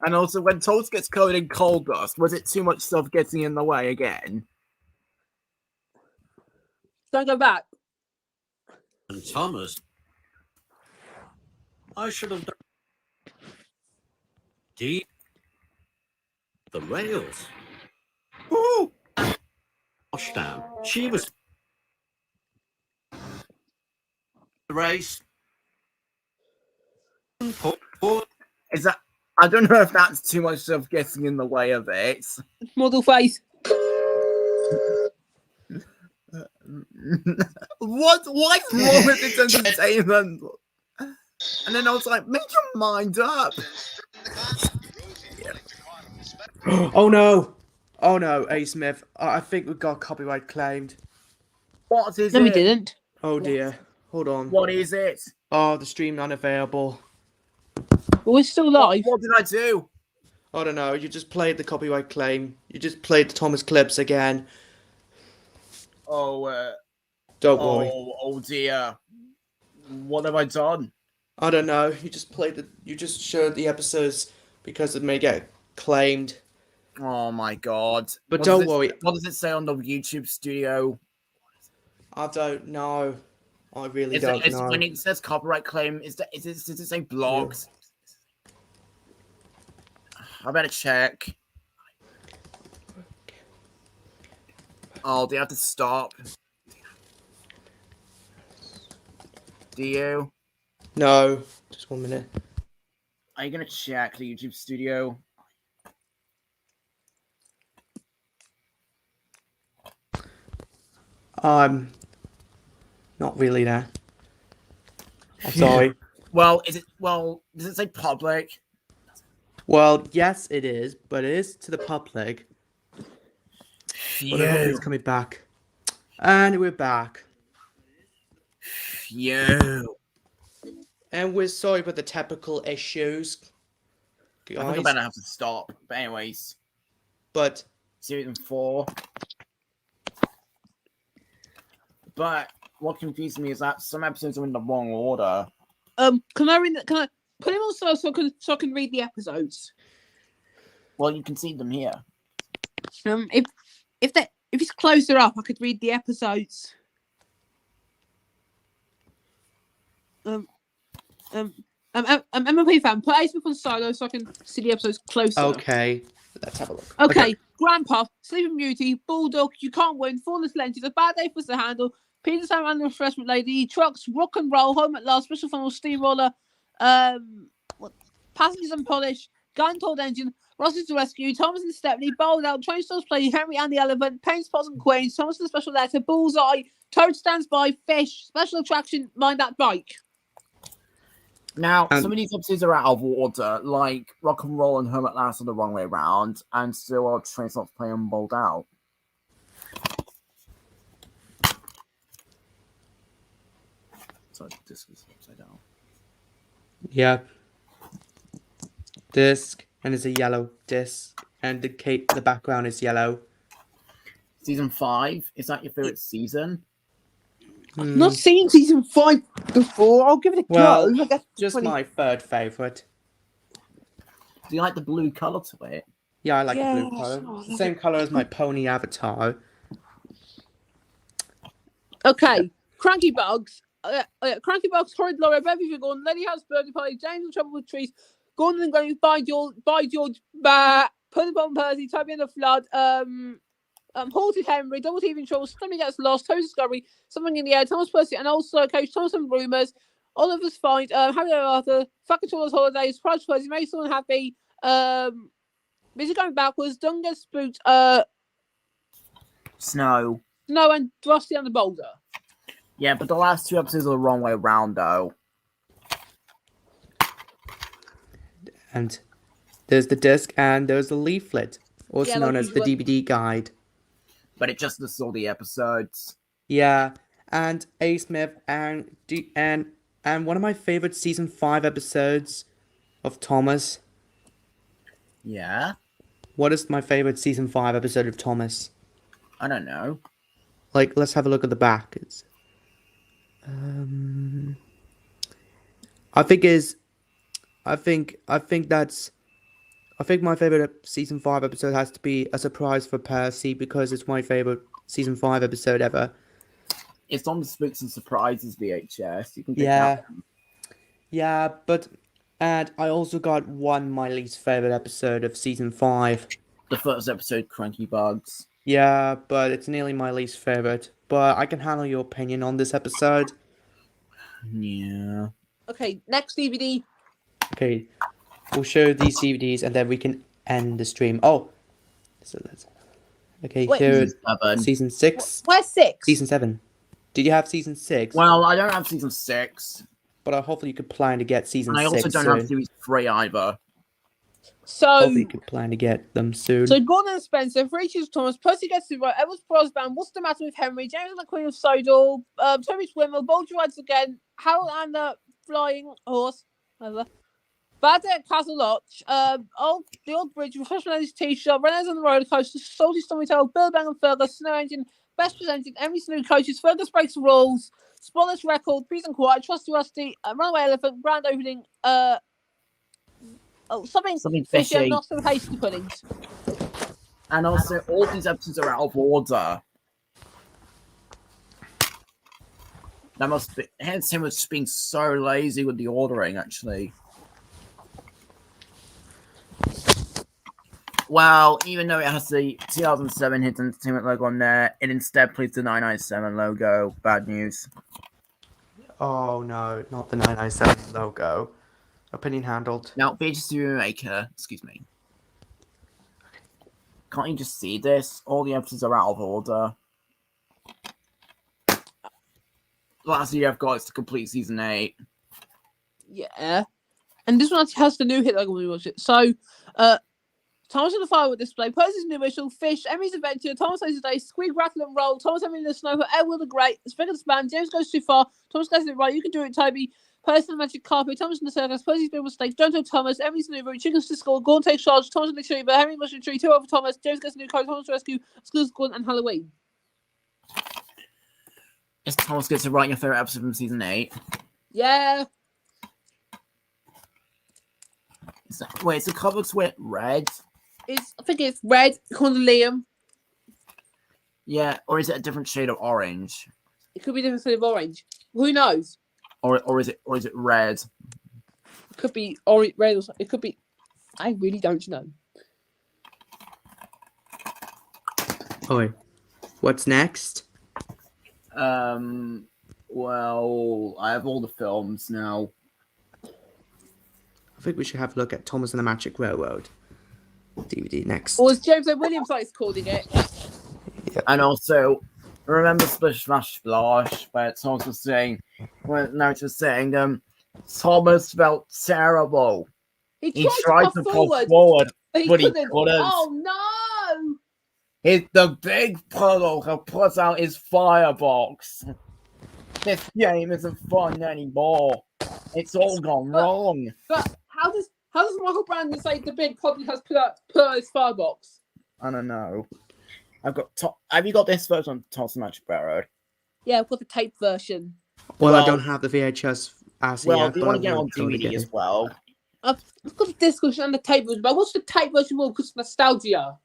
And also, when Toast gets covered in coal dust, was it too much stuff getting in the way again? Don't go back. And Thomas, I should have done deep the rails. Ooh! Gosh down. She was the race. Is that? I don't know if that's too much stuff getting in the way of it. Model face. What's wrong with this entertainment? And then I was like, make your mind up. Oh no! Oh no, A. Smith. I think we got copyright claimed. What is No, it? we didn't. Oh dear. Hold on. What is it? Oh, the stream unavailable. But we're still live. What did I do? I don't know. You just played the copyright claim. You just played the Thomas clips again. Oh, Don't worry. oh dear. What have I done? I don't know. You just played the. You just showed the episodes because it may get claimed. Oh my god. But What don't does it- worry. What does it say on the YouTube studio? I don't know. I really Is don't it, know. when it says copyright claim, does it say blogs? I better check. Oh, do you have to stop? Do you? No. Just 1 minute. Are you gonna check the YouTube studio? Not really, no. I'm sorry. Well, does it say public? Well, yes, it is, but it is to the public. But I hope it's coming back. And we're back. Phew. And we're sorry for the technical issues, guys. I think I'm gonna have to stop. But anyways. But season 4. But what confused me is that some episodes are in the wrong order. Can I put him on so I can read the episodes? Well, you can see them here. If it's closer up, I could read the episodes. MLP fan, put Ace on solo so I can see the episodes closer. Okay, let's have a look. Okay. Grandpa, Sleeping Beauty, Bulldog, You Can't Win, Flawless Lenses, A Bad Day for the Handle, Peter Sam and the Refreshment Lady, Trucks, Rock and Roll, Home at Last, Special Funnel, Steamroller, Passengers and Polish, Gun Told Engine, Ross's Rescue, Thomas and Stepney, Bold Out, Train Stores Play, Henry and the Elephant, Pain Spots and Queens, Thomas and the Special Letter, Bullseye, Toad Stands By, Fish, Special Attraction, Mind That Bike. Now, some of these episodes are out of order, like Rock and Roll and Home at Last are the wrong way around, and still our Train Stops Play and Bold Out. Sorry, this was upside down. Yeah. Disc, and it's a yellow disc, and the background is yellow. Season 5, is that your favorite season? I've not seen season 5 before. I'll give it a Well, go. just my third favorite. Do you like the blue color to it? Yeah, I like the blue color. It's the same color as my pony avatar. Okay, Cranky Bugs. Cranky Bugs, Horrid Laura, Beverly Gordon, Lady House, Birdie Party, James in Trouble with Trees, Gordon and Granny, by George, Put Upon Percy, Toby and the Flood, Halted Henry, Double TV in Trouble, Stomach Gets Lost, Toast Discovery, Something in the Air, Thomas Percy, and also Coach Thomas and Rumours, Oliver's Find, Harry Arthur, Fucking Tour's Holidays, Price Percy, Make Someone Happy, Busy Going Backwards, Don't Get Spooked, Snow, and Rusty and the Boulder. Yeah, but the last 2 episodes are the wrong way around, though. And there's the disc and there's the leaflet, also known as the DVD guide. But it just lists all the episodes. Yeah, and A. Smith and one of my favorite season 5 episodes of Thomas. Yeah? What is my favorite season 5 episode of Thomas? I don't know. Like, let's have a look at the back. It's I think my favorite season 5 episode has to be A Surprise for Percy because it's my favorite season 5 episode ever. It's on the Spooks and Surprises VHS. You can get that. Yeah, and I also got my least favorite episode of season 5. The first episode, Cranky Bugs. Yeah, but it's nearly my least favorite. But I can handle your opinion on this episode. Yeah. Okay, next DVD. Okay, we'll show these DVDs and then we can end the stream. Oh, so that's okay. Wait, Here, season 6. Where's 6? Season 7. Did you have season 6? Well, I don't have season 6, but hopefully you could plan to get season 6. And I also don't have series 3 either. So hopefully you could plan to get them soon. So Gordon and Spencer, Rachel Thomas, Percy gets it right, Edward's Brosban, What's the Matter with Henry, James and the Queen of Sodal, Toby Swimmer, Bulger rides again, Harold and the Flying Horse, whatever. Bad Day at Castle Lodge, the Old Bridge, Refreshment Lady's T-shirt, Runners on the Roller Coaster, Salty Storyteller, Bill Bang and Fergus, Snow Engine, Best Presented, Emmy Snoo Coaches, Fergus Breaks the Rules, Spotless Record, Peace and Quiet, Trusty Rusty, Runaway Elephant, Grand Opening, something fishy and not so hasty puddings. And also, all these episodes are out of order. That must be... Hence him was being so lazy with the ordering, actually. Well, even though it has the 2007 Hits Entertainment logo on there, it instead plays the 997 logo. Bad news. Oh no, not the 997 logo. Opinion handled. Now, VHS Maker, excuse me. Can't you just see this? All the episodes are out of order. last video I've got is to complete season 8. Yeah. And this one actually has the new hit that I'm going to watch it. So, Thomas in the Firework Display, Percy's New Mission, Fish, Emmy's Adventure, Thomas Saves the Day, Squeak, Rattle and Roll, Thomas Emily in the Snow, Edward the Great, Speckled Span, James Goes Too Far, Thomas Goes It Right, You Can Do It, Toby, Percy and the Magic Carpet, Thomas in the Circus, Percy's Big Mistake, Don't Tell Thomas, Emmy's New Route, Chickens to School, Gordon Takes Charge, Thomas in the Retriever, Henry Mushroom Tree, Two Over Thomas, James Gets a New Coat, Thomas Rescue, School's Gone, and Halloween. Is Thomas Gets to write your favourite episode from season 8? Yeah. Wait, is the cover with red? I think it's red, called Liam. Yeah, or is it a different shade of orange? It could be a different shade of orange. Who knows? Or is it red? It could be orange, red, or something. It could be. I really don't know. Oi, what's next? Well, I have all the films now. I think we should have a look at Thomas and the Magic Railroad DVD next. Or as James O. Williams likes calling it. Yeah. And also, remember Splish Splash Splash, where Thomas was saying, Thomas felt terrible. He tried to pull forward, but he couldn't. Oh no! The big puddle had put out his firebox. This game isn't fun anymore. It's all gone wrong. But how does Michael Brandon say the big puddle has put out his firebox? I don't know. Have you got this version of Thomas and the Magic Railroad? Yeah, I've got the tape version. Well, I don't have the VHS as well, yet. do you want to get it on DVD as well? I've got the disc version and the tape version, but I watched the tape version more because of nostalgia.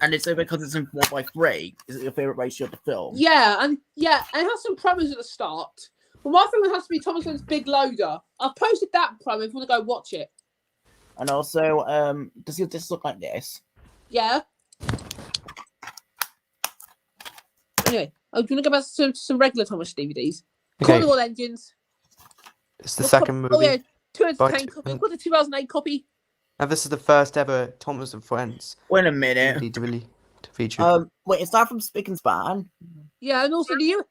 And it's because it's in 4:3. Is it your favourite ratio of the film? Yeah, and it has some promos at the start. But my favourite has to be Thomas Wayne's Big Loader. I've posted that promo if you want to go watch it. And also, does your disc look like this? Yeah. Anyway, I'm going to go back to some regular Thomas DVDs. Okay. Carnival Engines. It's the second movie. Oh yeah, 210 But- copy. I've got the 2008 copy. And this is the first ever Thomas and Friends Wait a minute. DVD to feature. Wait, is that from Spick and Span? Yeah, and also the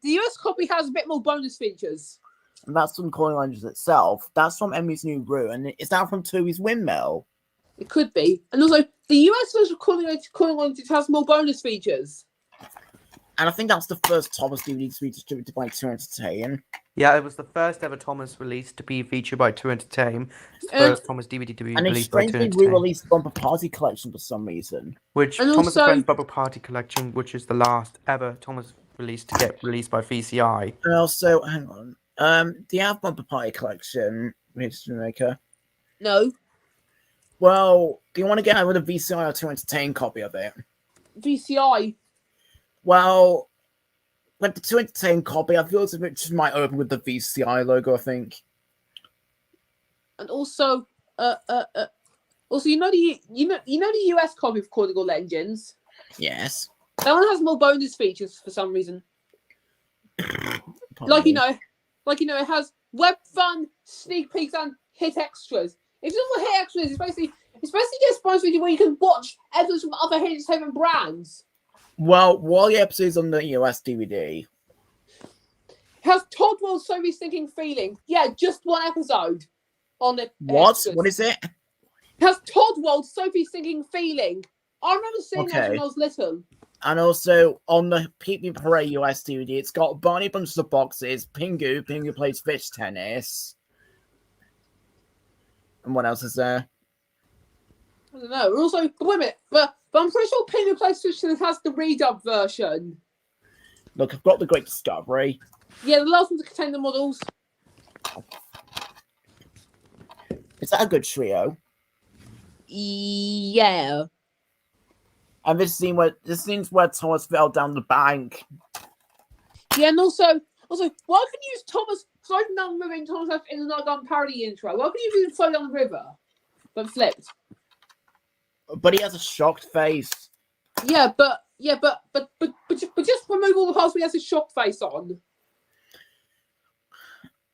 US copy has a bit more bonus features. And that's from Calling Angels itself. That's from Emmy's New Route, and is that from Toby's Windmill? It could be, and also the US version of Calling Angels has more bonus features. And I think that's the first Thomas DVD to be distributed by 2 Entertain. Yeah, it was the first ever Thomas release to be featured by 2 Entertain. It's the first Thomas DVD to be And they released by 2 strangely Entertain. re-released Bumper Party Collection for some reason. Which And Thomas also- and Friends Bubble Party Collection, which is the last ever Thomas release to get released by VCI. And also, hang on. Do you have Bumper Party Collection, Mr. Maker? No. Well, do you want to get with a VCI or 2 Entertain copy of it? VCI. Well, with the 2 Entertain copy, I feel as if it just might open with the VCI logo, I think. And also, also you know the US copy of Cortical Engines. Yes. That one has more bonus features for some reason. Like you know, it has web fun, sneak peeks, and hit extras. If you don't want hit extras, it's basically just bonus video where you can watch episodes from other hit entertainment brands. Well, what are the episodes on the US DVD? It has Todd World's Sophie's Thinking Feeling. Yeah, just one episode on the What? extras. What is it? It has Todd World's Sophie's Thinking Feeling. I remember seeing that when I was little. And also, on the Peep Me Parade US DVD, it's got Barney Bunches of Boxes, Pingu plays fish tennis. And what else is there? I don't know. Also, but wait a minute. But I'm pretty sure Pingu plays fish tennis has the redub version. Look, I've got The Great Discovery. Yeah, the last one to contain the models. Is that a good trio? Yeah. And this scene's where Thomas fell down the bank. Yeah, and also, why can you use Thomas sliding down the river in Thomas in the Night Garden parody intro? Why can you use him float down the river? But flipped. But he has a shocked face. Yeah, but just remove all the parts where he has his shock face on.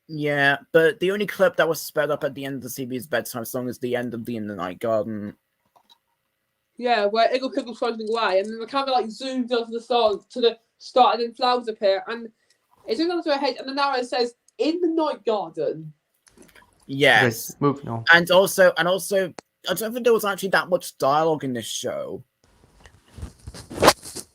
Yeah, but the only clip that was sped up at the end of the CB's bedtime song is the end of the In the Night Garden. Yeah, where Iggle Piggle's floating away, and then the camera like zooms onto the start, and then flowers appear, and It zooms onto her head, and the narrator says, "In the night garden." Yes. Moving on. And also, I don't think there was actually that much dialogue in this show.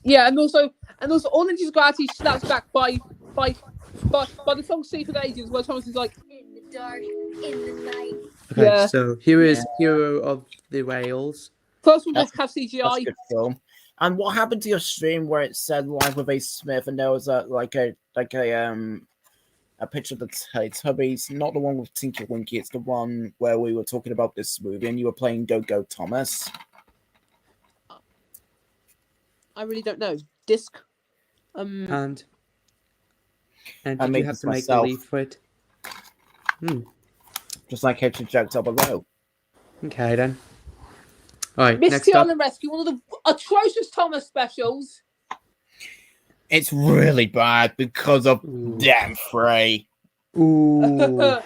Yeah, and also, all of his gravity snaps back by the song "Secret Agents," where Thomas is like, In the dark, in the night. Okay, Yeah. so here is Hero of the Whales. First one to That's- have That's a CGI. good film. And what happened to your stream where it said Live with A. Smith and there was a picture of the Teletubbies, not the one with Tinky Winky, it's the one where we were talking about this movie and you were playing Go Go Thomas. I really don't know. Disc. And I did made you have this to make myself. believe for it? Just like Hatred jokes up below. Okay then. Alright, Misty next up. Island Rescue, one of the atrocious Thomas specials. It's really bad because of damn Frey. Ooh. Misty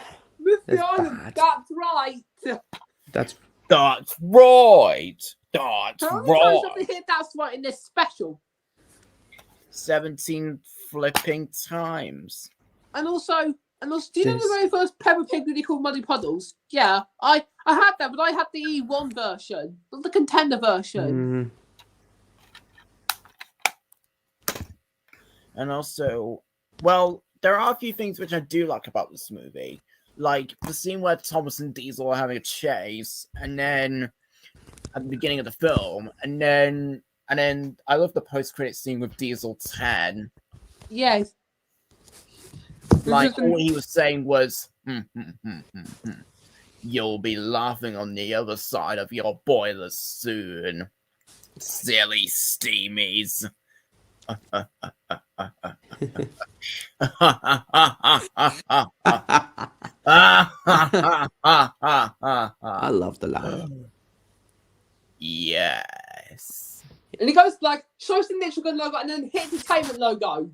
That's Island, bad. that's right. That's right. That's How many times right. have they hit that's right in this special? 17 flipping times. And also, do you know the Yes. very first Peppa Pig really called Muddy Puddles? Yeah, I had that, but I had the E1 version, not the contender version. And also, well, there are a few things which I do like about this movie. Like the scene where Thomas and Diesel are having a chase, and then at the beginning of the film, and then I love the post-credit scene with Diesel 10. Yes. Like all he was saying was, "You'll be laughing on the other side of your boiler soon, silly steamies." I love the laugh. Yes. And he goes like, shows the Mitchell Gun logo and then hit entertainment logo.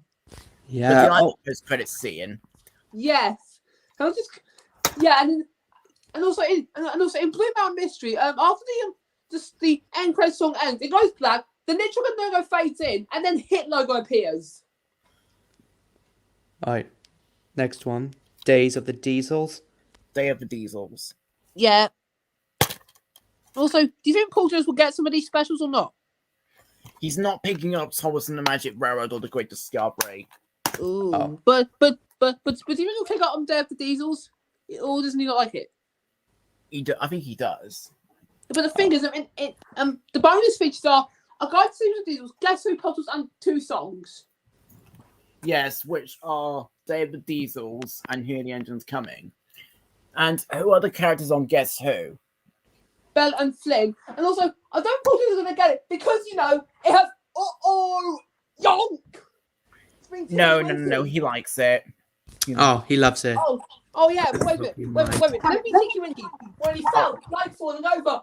Yeah. This credit scene. Yes. And I just, yeah, and also in Blue Mountain Mystery, after the end credit song ends, it goes black, the Mitchell Gun logo fades in, and then hit logo appears. Alright. Next one. Days of the Diesels. Day of the Diesels. Yeah. Also, do you think Paul Jones will get some of these specials or not? He's not picking up Thomas and the Magic Railroad or the Great Discovery. Ooh. But do you think he'll pick up on Day of the Diesels? Or doesn't he not like it? I think he does. But the thing is, the bonus features are a guide to Day of the Diesels, Guess Who puzzles, and 2 songs. Yes, which are Day of the Diesels and Here the Engine's Coming. And who are the characters on Guess Who? Belle and Flynn. And also, I don't think he's going to get it because, it has yonk. No, he likes it. Oh, he loves it. Oh yeah, wait a minute. Let me Tinky Winky. When he fell, light falling over.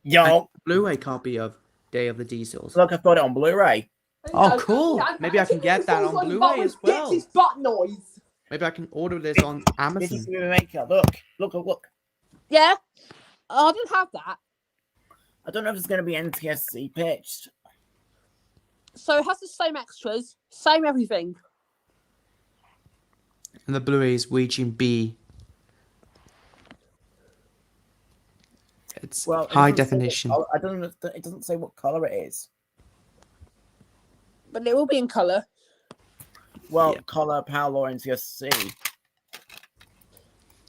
Yo. Blu-ray copy of Day of the Diesels. Look, I've got it on Blu-ray. Oh, cool. Maybe I can get that on Blu-ray as well. His butt noise. Maybe I can order this on Amazon. This is the maker. Look. Yeah. I didn't have that. I don't know if it's going to be NTSC pitched. So it has the same extras, same everything. And the Blu-ray is Region B. It's high definition. I don't know. It doesn't say what color it is. But it will be in color. Well, color, PAL, or NTSC.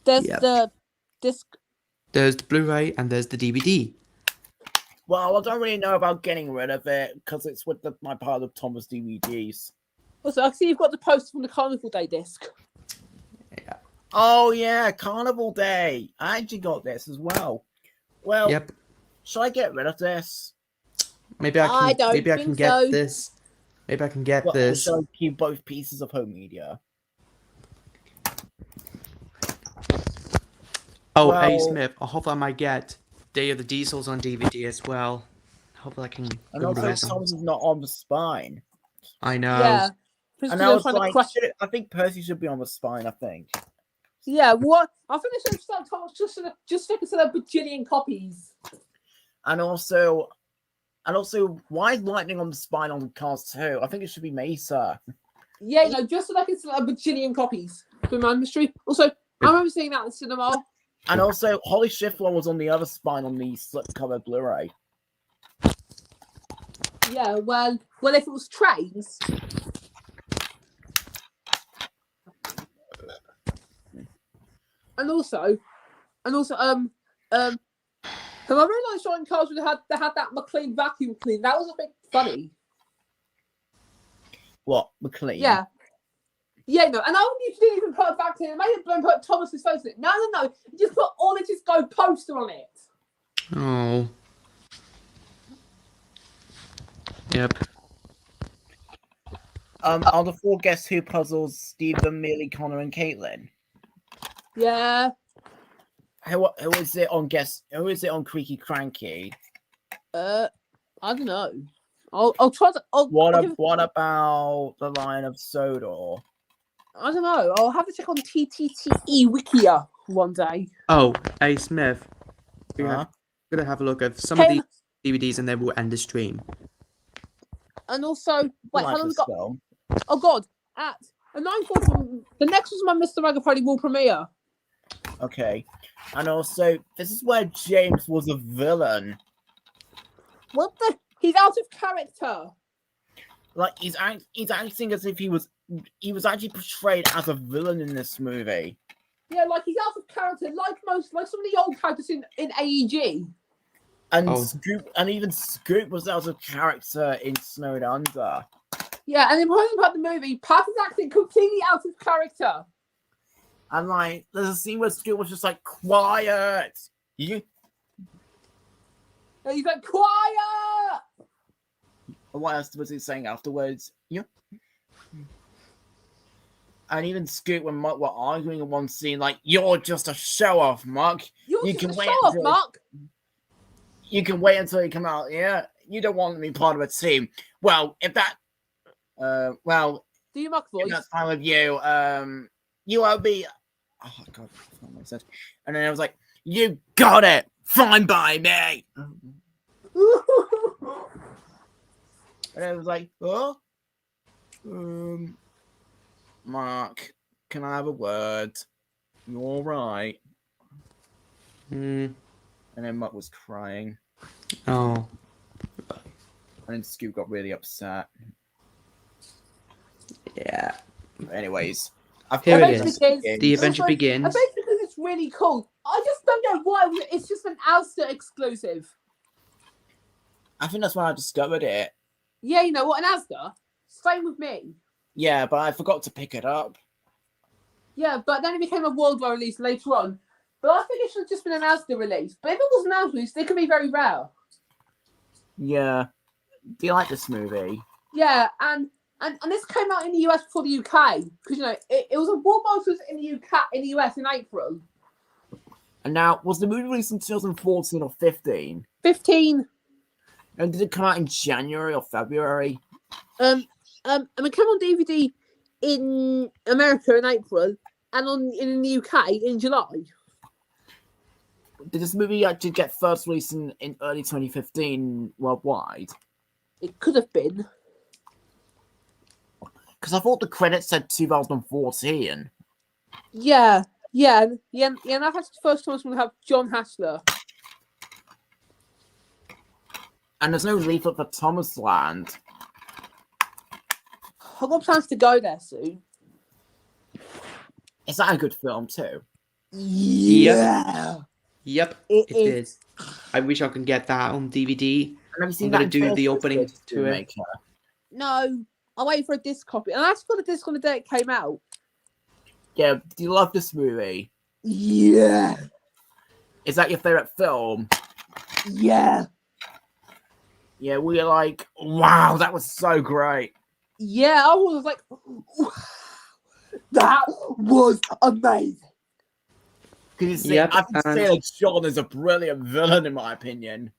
There's the disc. There's the Blu-ray and there's the DVD. Well, I don't really know about getting rid of it because it's with my pile of Thomas DVDs. Also, I see you've got the poster from the Carnival Day disc. Yeah. Oh yeah, Carnival Day. I actually got this as well. Well, should I get rid of this? Maybe I can get so. this. Maybe I can get this. Should I keep both pieces of home media? Oh, A. Smith. I hope I might get Day of the Diesels on DVD as well. Hopefully I can. And also, Thomas is not on the spine. I know. Yeah. And I was like, I think Percy should be on the spine. I think. Yeah. What? I think they should start Thomas just stick it to their bajillion copies. And also, why is Lightning on the spine on Cars 2? I think it should be Mesa. Yeah, no, just so I can sell a bajillion copies for Man Mystery. Also, I remember seeing that in the cinema. And also, Holly Schiffler was on the other spine on the slipcover Blu-ray. Yeah, well, if it was trains. And also, have I realised showing cars when they had that McLean vacuum clean? That was a bit funny. What, McLean? Yeah. Yeah, no, and I wouldn't didn't even put it back in. It made it put Thomas's face in it. No. You just put all the Just Go poster on it. Oh. Yep. Are the 4 Guess Who puzzles Stephen, Millie, Connor, and Caitlin? Yeah. Who is it on Who is it on Creaky Cranky? I don't know. I'll try to. What about the Lion of Sodor? I don't know. I'll have to check on TTTE Wikia one day. Oh, A. Smith. We're gonna have a look at some of these DVDs and then we'll end the stream. And also, wait, how long we got? Oh God, at 9:40, the next was my Mr. Ragapody World premiere. Okay, and also this is where James was a villain. What the? He's out of character. Like he's acting as if he was actually portrayed as a villain in this movie. Yeah, like he's out of character, like some of the old characters in AEG. And Scoop was out of character in Snowed Under. Yeah, and the important part of the movie, Pat is acting completely out of character. And like, there's a scene where Scoop was just like, quiet. And he's like, quiet. What else was he saying afterwards? Yeah. And even Scoop and Muck were arguing in one scene, like, you're just a show-off, Muck. You can wait until you come out, yeah? You don't want to be part of a team. Well, if that... do you Muck voice? If that's fine with you, you won't be... Oh, God. That makes sense. And then I was like, you got it! Fine by me! And I was like, oh? Mark, can I have a word? You all right? And then Mark was crying. Oh. And then Scoop got really upset. Yeah. But anyways, Here it is. The adventure begins. I think because it's really cool. I just don't know why it's just an Asda exclusive. I think that's when I discovered it. Yeah, you know what, an Asda? Same with me. Yeah, but I forgot to pick it up. Yeah, but then it became a worldwide release later on. But I think it should have just been an Asda release. But if it was an Asda release, it could be very rare. Yeah. Do you like this movie? Yeah, and this came out in the US before the UK. Because, you know, it was a worldwide release in the US in April. And now, was the movie released in 2014 or 15? 15. And did it come out in January or February? And it came on DVD in America in April and in the UK in July. Did this movie actually get first release in early 2015 worldwide? It could have been. Because I thought the credits said 2014. Yeah. And I've had the first time we have John Hassler. And there's no leaflet for Thomas Land. I've got plans to go there soon. Is that a good film too? Yeah. Yep, it is. I wish I could get that on DVD. I'm going to do the opening to it. No, I'm waiting for a disc copy. And I actually got a disc on the day it came out. Yeah, do you love this movie? Yeah. Is that your favourite film? Yeah. Yeah, we were like, wow, that was so great. Yeah, I was like, that was amazing. Because you see, I can say that John is a brilliant villain, in my opinion.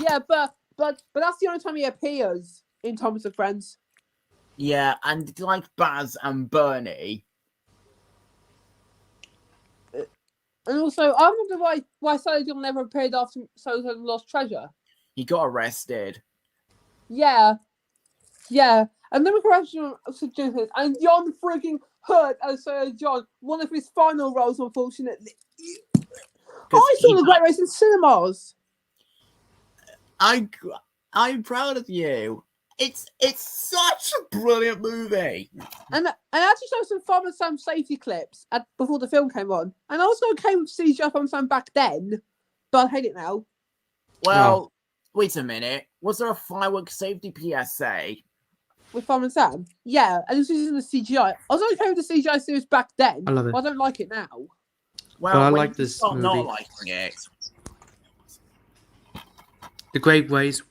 Yeah, but that's the only time he appears in Thomas and Friends. Yeah, and did you like Baz and Bernie? And also, I wonder why Sally John never appeared after Sally John Lost Treasure. He got arrested. Yeah. Another correction suggested, and John freaking Hurt as Sir John, one of his final roles, unfortunately. I saw the Great Race in cinemas. I'm proud of you. It's such a brilliant movie. And I actually saw some Fun and Sam safety clips before the film came on. And I was okay with CGI Fun and Sam back then, but I hate it now. Well, wait a minute. Was there a fireworks safety PSA? With Fun and Sam? Yeah, and it was using the CGI. I was okay with the CGI series back then, I love it. but I don't like it now. Well, but I like this movie. Not liking it. The Great Ways.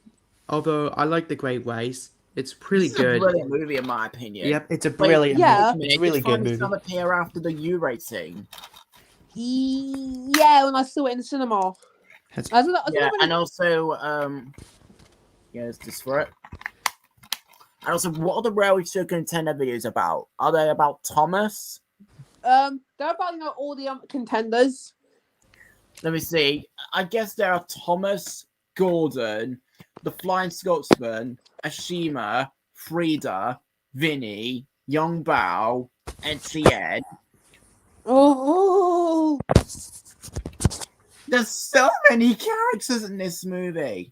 Although I like The Great Ways. It's pretty good. It's a brilliant movie, in my opinion. Yep, it's a brilliant movie. It's a really good movie. Some appear after the U rating. Yeah, when I saw it in the cinema. And also, let's just for it. And also, what are the Railway Show Contender videos about? Are they about Thomas? They're about all the contenders. Let me see. I guess there are Thomas, Gordon, the Flying Scotsman, Ashima, Frida, Vinny, Young Bao, and Tien. Oh, there's so many characters in this movie.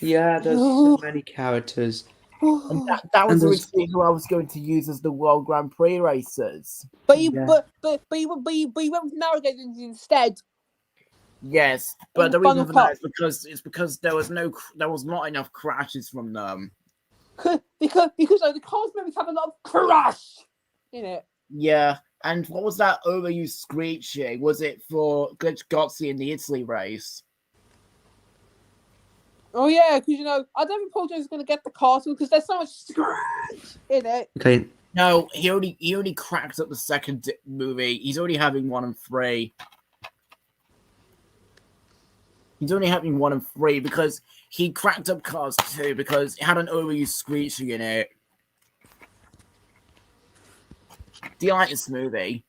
Yeah, there's so many characters. And that was originally who I was going to use as the World Grand Prix racers. But you went with Navigators instead. Yes, but the reason for that is because there was not enough crashes from them. Because the cars movies have a lot of crash in it. Yeah, and what was that overused screeching? Was it for Glitch Gotzi in the Italy race? Oh yeah, because I don't think Paul Jones is going to get the cars because there's so much scratch in it. Okay. No, he only cracked up the second movie. He's already having 1 and 3. He's only having 1 and 3 because he cracked up Cars 2 because it had an overused screeching in it. Do you like this movie?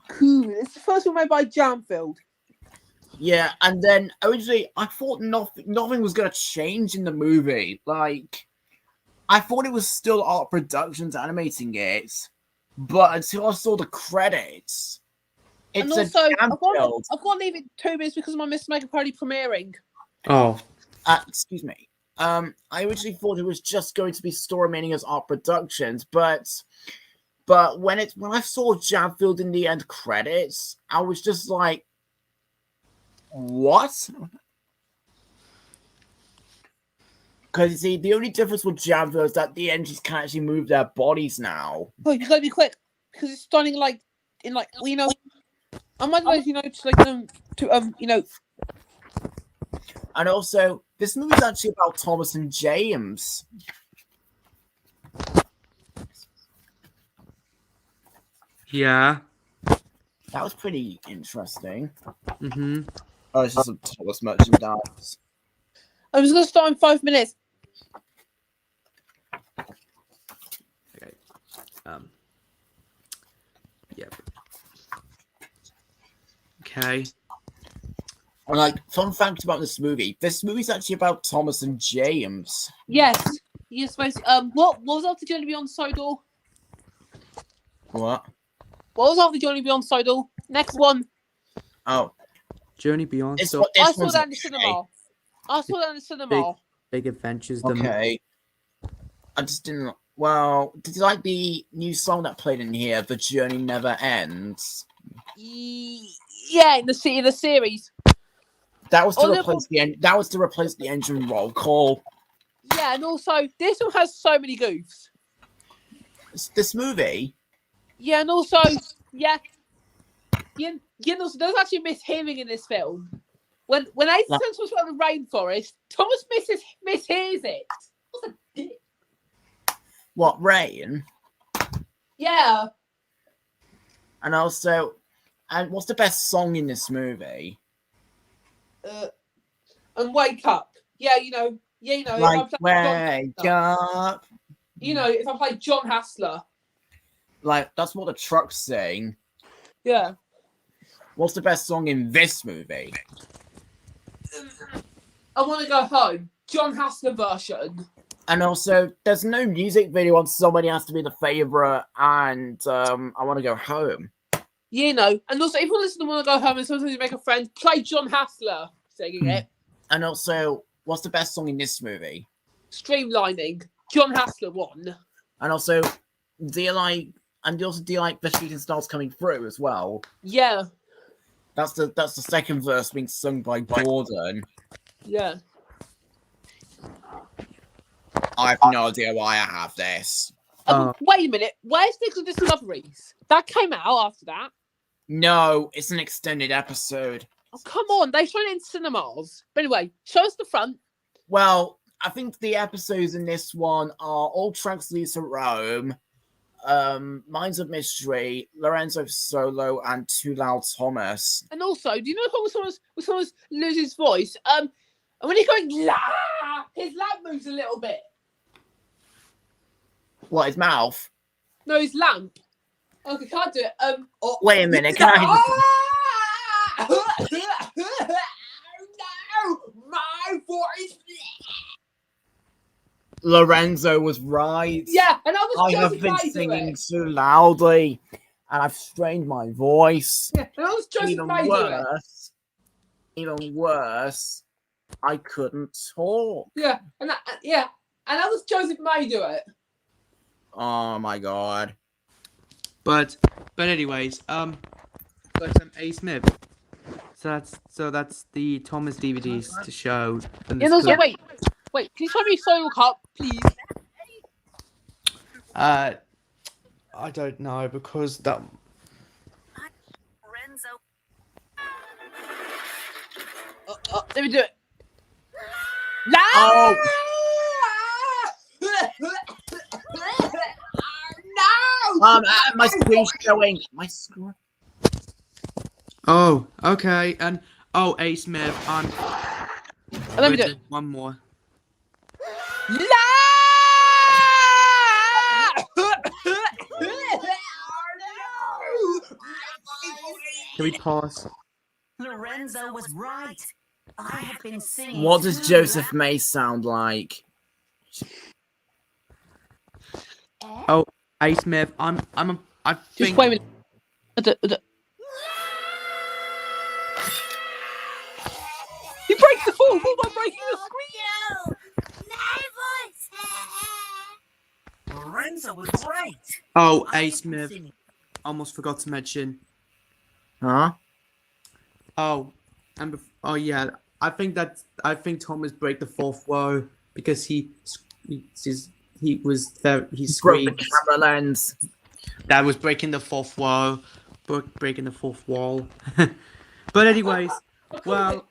Cool. It's the first one made by Jamfield. Yeah, and then originally I thought nothing was going to change in the movie. Like, I thought it was still Art Productions animating it, but until I saw the credits... And also, I've got to leave it 2 minutes because my Mr. Mega Party premiering. Oh. Excuse me. I originally thought it was just going to be Story remaining as Art Productions, but when I saw Jamfield in the end credits, I was just like, what? Because you see, the only difference with Jamfield is that the engines can actually move their bodies now. Oh, you gotta be quick because it's starting I might And also, this movie is actually about Thomas and James. Yeah. That was pretty interesting. Mm-hmm. Oh, it's just some Thomas merchandise. I was going to start in 5 minutes. Okay. Yep. Okay. And fun fact about this movie. This movie's actually about Thomas and James. Yes. You're supposed to, what was after Journey Beyond Sodor? What? What was after Journey Beyond Sodor? Next one. Oh. Journey Beyond I saw that in the cinema. I saw that in the cinema. Big Adventures. Okay. I just didn't... Well, did you like the new song that played in here, The Journey Never Ends? Yeah, in the series. That was to replace the engine roll call. Yeah, and also this one has so many goofs. This movie. Yeah, and also there's actually mishearing in this film. When Ace was on the rainforest, Thomas mishears it. What a dick. What, rain? Yeah. And also, what's the best song in this movie? And Wake Up. Yeah, you know. Like, Wake Up. If I play John Hassler. Like, that's what the trucks sing. Yeah. What's the best song in this movie? I Want to Go Home. John Hassler version. And also, there's no music video on Somebody Has to Be the Favorite, and I Want to Go Home. You know, and also, if you listen to Want to Go Home and sometimes you make a friend, play John Hassler singing it. And also, what's the best song in this movie? Streamlining. John Hassler won. And also, do you like The Shooting Stars Coming Through as well? Yeah. That's the second verse being sung by Gordon. Yeah. I have no idea why I have this. Wait a minute. Where's the Discoveries? That came out after that. No, it's an extended episode. Oh, come on. They showed it in cinemas. But anyway, show us the front. Well, I think the episodes in this one are All Tracks Leads to Rome, Minds of Mystery, Lorenzo Solo, and Too Loud Thomas. And also, do you know how when someone loses his voice? And when he's going, la, his lamp moves a little bit. What, his mouth? No, his lamp. Okay, can't do it. Wait a minute, can I... No, my voice. Lorenzo was right. Yeah, and I have been singing too loudly, and I've strained my voice. Yeah, and I was Joseph Even worse, I couldn't talk. Yeah, and that was Joseph May do it. Oh my god. But anyways, A Smith. So that's the Thomas DVDs to show. Yeah, also, wait, can you show me Soil Cup, please? I don't know because that. Let me do it. Oh. No! My screen's showing. My screen. Oh, okay, and A Smith, Let me do it. One more. Can we pause? Lorenzo was right. I have been singing. What does Joseph May sound like? Oh, A Smith, I think. Just wait a minute. He breaks the fourth wall by breaking the screen. Lorenzo was right. Oh, A Smith, almost forgot to mention. Huh? Oh, yeah. I think Thomas break the fourth wall because he broke the camera lens. That was breaking the fourth wall. Breaking the fourth wall. But anyways, well,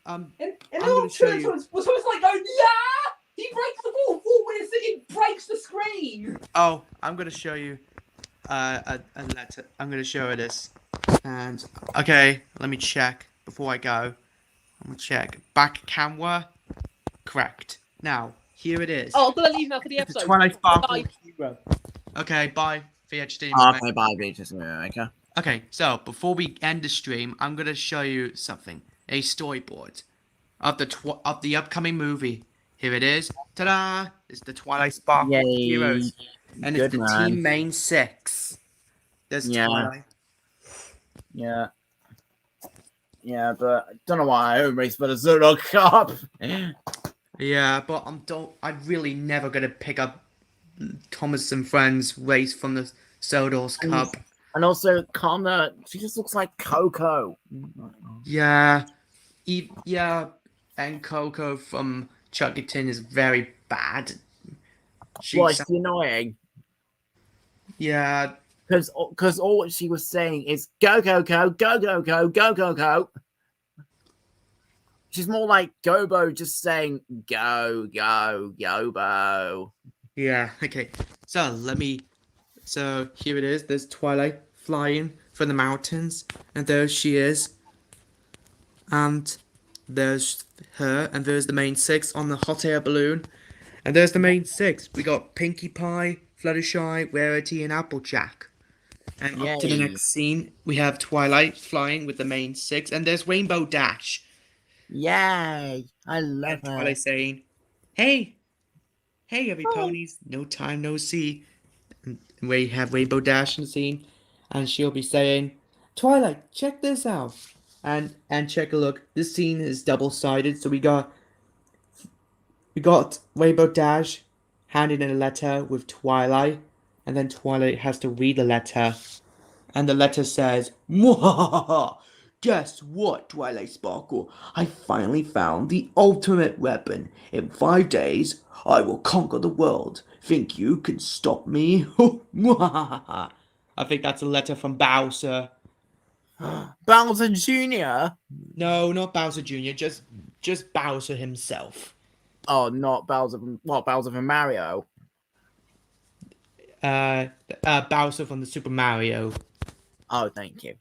I'm gonna show you. Was almost like going, yeah! He breaks the fourth wall when it's singing breaks the screen. Oh, I'm gonna show you a letter. I'm gonna show her this. And okay, let me check before I go. I'm gonna check. Back camera. Correct. Now, here it is. Oh, I'm gonna leave now for the episode. The Twilight Sparkle Hero. Okay, bye. VHD. Okay, bye, VHS. Okay. Okay, so before we end the stream, I'm gonna show you something. A storyboard of the upcoming movie. Here it is. Ta-da! It's the Twilight Sparkle Heroes. And it's the team main 6. There's Twilight. Yeah. Yeah, but I don't know why I own Race for the Zero Cup. Yeah, but I'm really never gonna pick up Thomas and Friends Race from the Sodor's Cup. And also, Connor, she just looks like Coco. Yeah. Yeah, and Coco from Chuckerton is very bad. She's annoying. Yeah. Because all what she was saying is go, go, go, go, go, go, go, go, go. She's more like Gobo just saying go, go, Gobo. Yeah, okay. So here it is. There's Twilight flying from the mountains. And there she is. And there's her. And there's the main 6 on the hot air balloon. And there's the main 6. We got Pinkie Pie, Fluttershy, Rarity, and Applejack. And up to the next scene, we have Twilight flying with the main 6. And there's Rainbow Dash. Yay! I love her. Twilight saying, hey, Hey, every ponies, no time, no see. And we have Rainbow Dash in the scene, and she'll be saying, Twilight, check this out. And check a look. This scene is double-sided, so we got Rainbow Dash handing in a letter with Twilight, and then Twilight has to read the letter. And the letter says, Mwahaha! Guess what, Twilight Sparkle? I finally found the ultimate weapon. In 5 days, I will conquer the world. Think you can stop me? Mwahaha! I think that's a letter from Bowser. Bowser Jr.? No, not Bowser Jr., just Bowser himself. Oh, not Bowser from... What, Bowser from Mario? Bowser from the Super Mario. Oh, thank you.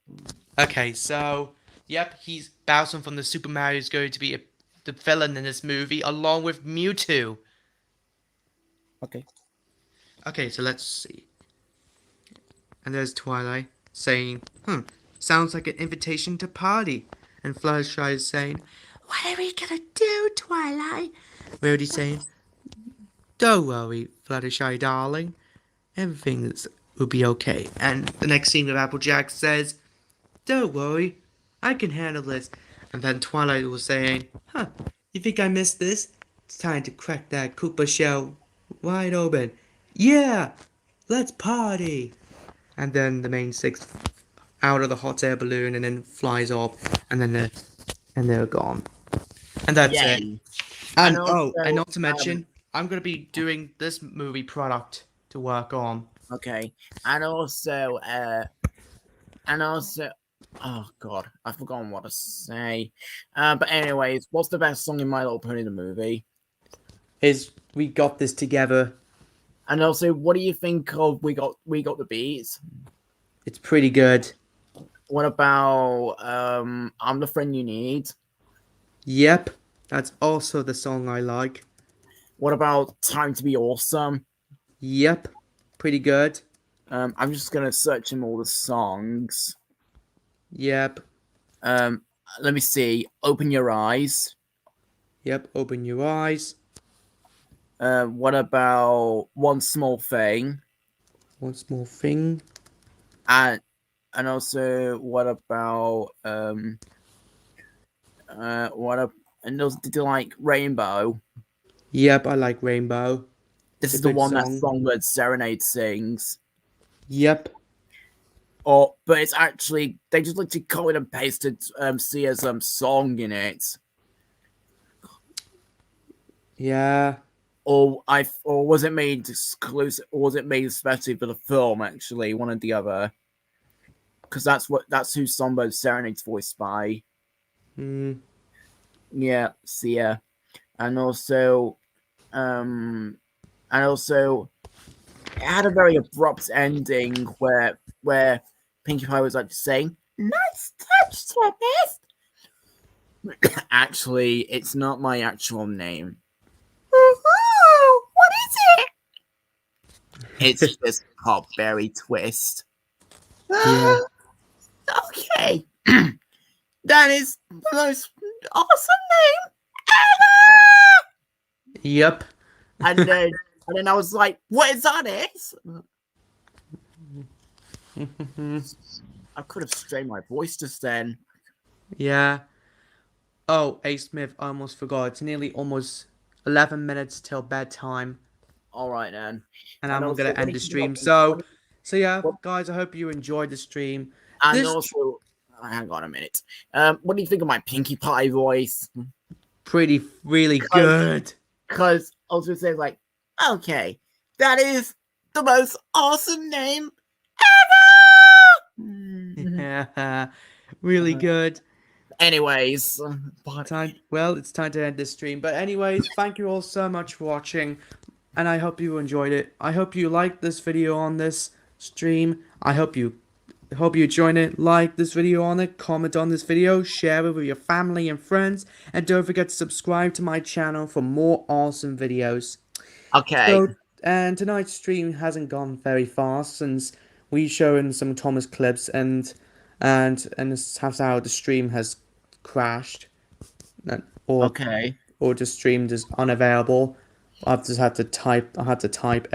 Okay, so, yep, Bowser from the Super Mario is going to be the villain in this movie, along with Mewtwo. Okay. Okay, so let's see. And there's Twilight saying, sounds like an invitation to party. And Fluttershy is saying, what are we gonna do, Twilight? Rhodey's saying, don't worry, Fluttershy darling. Everything will be okay. And the next scene with Applejack says, don't worry, I can handle this. And then Twilight was saying, you think I missed this? It's time to crack that Koopa shell wide open. Yeah, let's party. And then the main six out of the hot air balloon and then flies off, and then they're gone. And that's it. And and not to mention, I'm gonna be doing this movie product to work on. Okay, and also, oh god, I've forgotten what to say. But anyways, what's the best song in My Little Pony the movie? Is We Got This Together. And also, what do you think of We Got the Beats? It's pretty good. What about I'm the Friend You Need? Yep, that's also the song I like. What about Time to Be Awesome? Yep, pretty good. I'm just gonna search in all the songs. Yep. Let me see. Open Your Eyes. Yep, Open Your Eyes. What about One Small Thing? One Small Thing. And also, what about and those, did you like Rainbow? Yep, I like Rainbow. This is the one that Songbird Serenade sings. Yep. But it's actually, they just literally copied and pasted Sia's song in it. Yeah. Or was it made exclusive, or was it made especially for the film? Actually, one or the other, because that's who Songbird Serenade's voiced by. Yeah, Sia, and also, it had a very abrupt ending where Pinkie Pie was like saying, "Nice touch, Thomas." Actually, it's not my actual name. What is it? It's just Popberry Twist. Yeah. Okay. That is the most awesome name ever! Yep. And then I was like, what is that? I could have strained my voice just then. Yeah. Oh, A. Smith, I almost forgot. It's nearly almost 11 minutes till bedtime. All right, then. And I'm going to end the stream. So yeah, guys, I hope you enjoyed the stream. And also, hang on a minute. What do you think of my Pinkie Pie voice? Really good. Because I was just saying, like, okay, that is the most awesome name ever! Yeah, really good. Anyways, it's time to end this stream. But anyways, thank you all so much for watching, and I hope you enjoyed it. I hope you liked this video on this stream. I hope you join it, like this video on it, comment on this video, share it with your family and friends, and don't forget to subscribe to my channel for more awesome videos. Okay. So, and tonight's stream hasn't gone very fast since we shown some Thomas clips and this has how the stream has crashed, or just streamed as unavailable. I just had to type. I had to type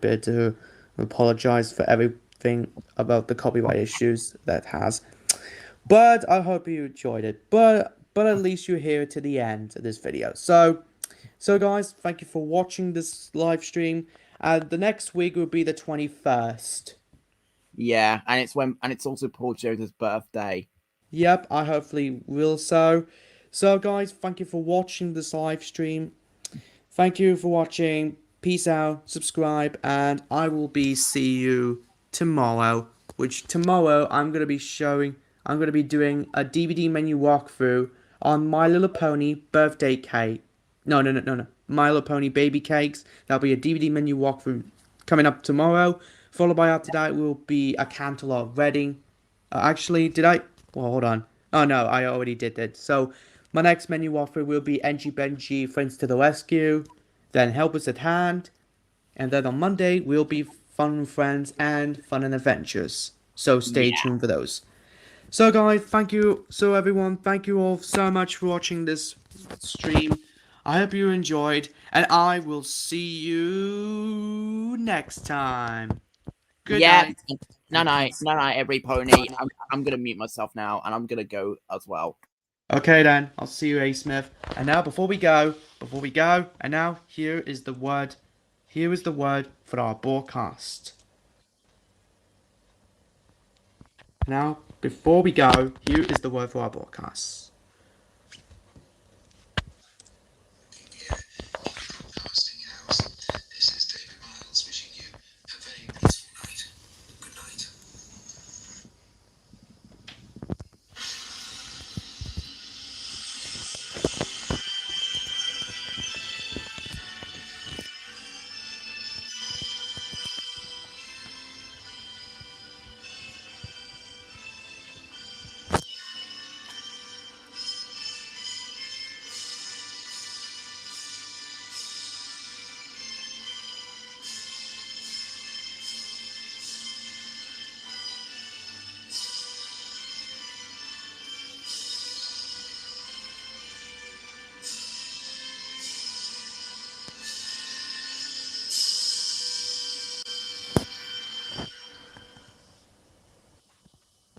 it to apologize for everything about the copyright issues that has. But I hope you enjoyed it. But at least you're here to the end of this video. So guys, thank you for watching this live stream. The next week will be the 21st. Yeah, and it's also Paul Jones' birthday. Yep, I hopefully will so. So guys, thank you for watching this live stream. Thank you for watching. Peace out, subscribe, and I will see you tomorrow. Which tomorrow I'm going to be doing a DVD menu walkthrough on My Little Pony birthday cake. No. My Little Pony baby cakes. That'll be a DVD menu walkthrough coming up tomorrow. Followed by after that will be a Cantaloupe Wedding. Actually, did I? Well, hold on. Oh no, I already did that. So my next menu walkthrough will be NG Benji Friends to the Rescue, then Helpers at Hand, and then on Monday will be Fun and Friends and Fun and Adventures. So stay tuned for those. So guys, thank you. So everyone, thank you all so much for watching this stream. I hope you enjoyed, and I will see you next time. Good night. No, every pony. I'm gonna mute myself now, and I'm gonna go as well. Okay then, I'll see you, A. Smith. And now, before we go, and now here is the word for our broadcast. Now, before we go, here is the word for our broadcast.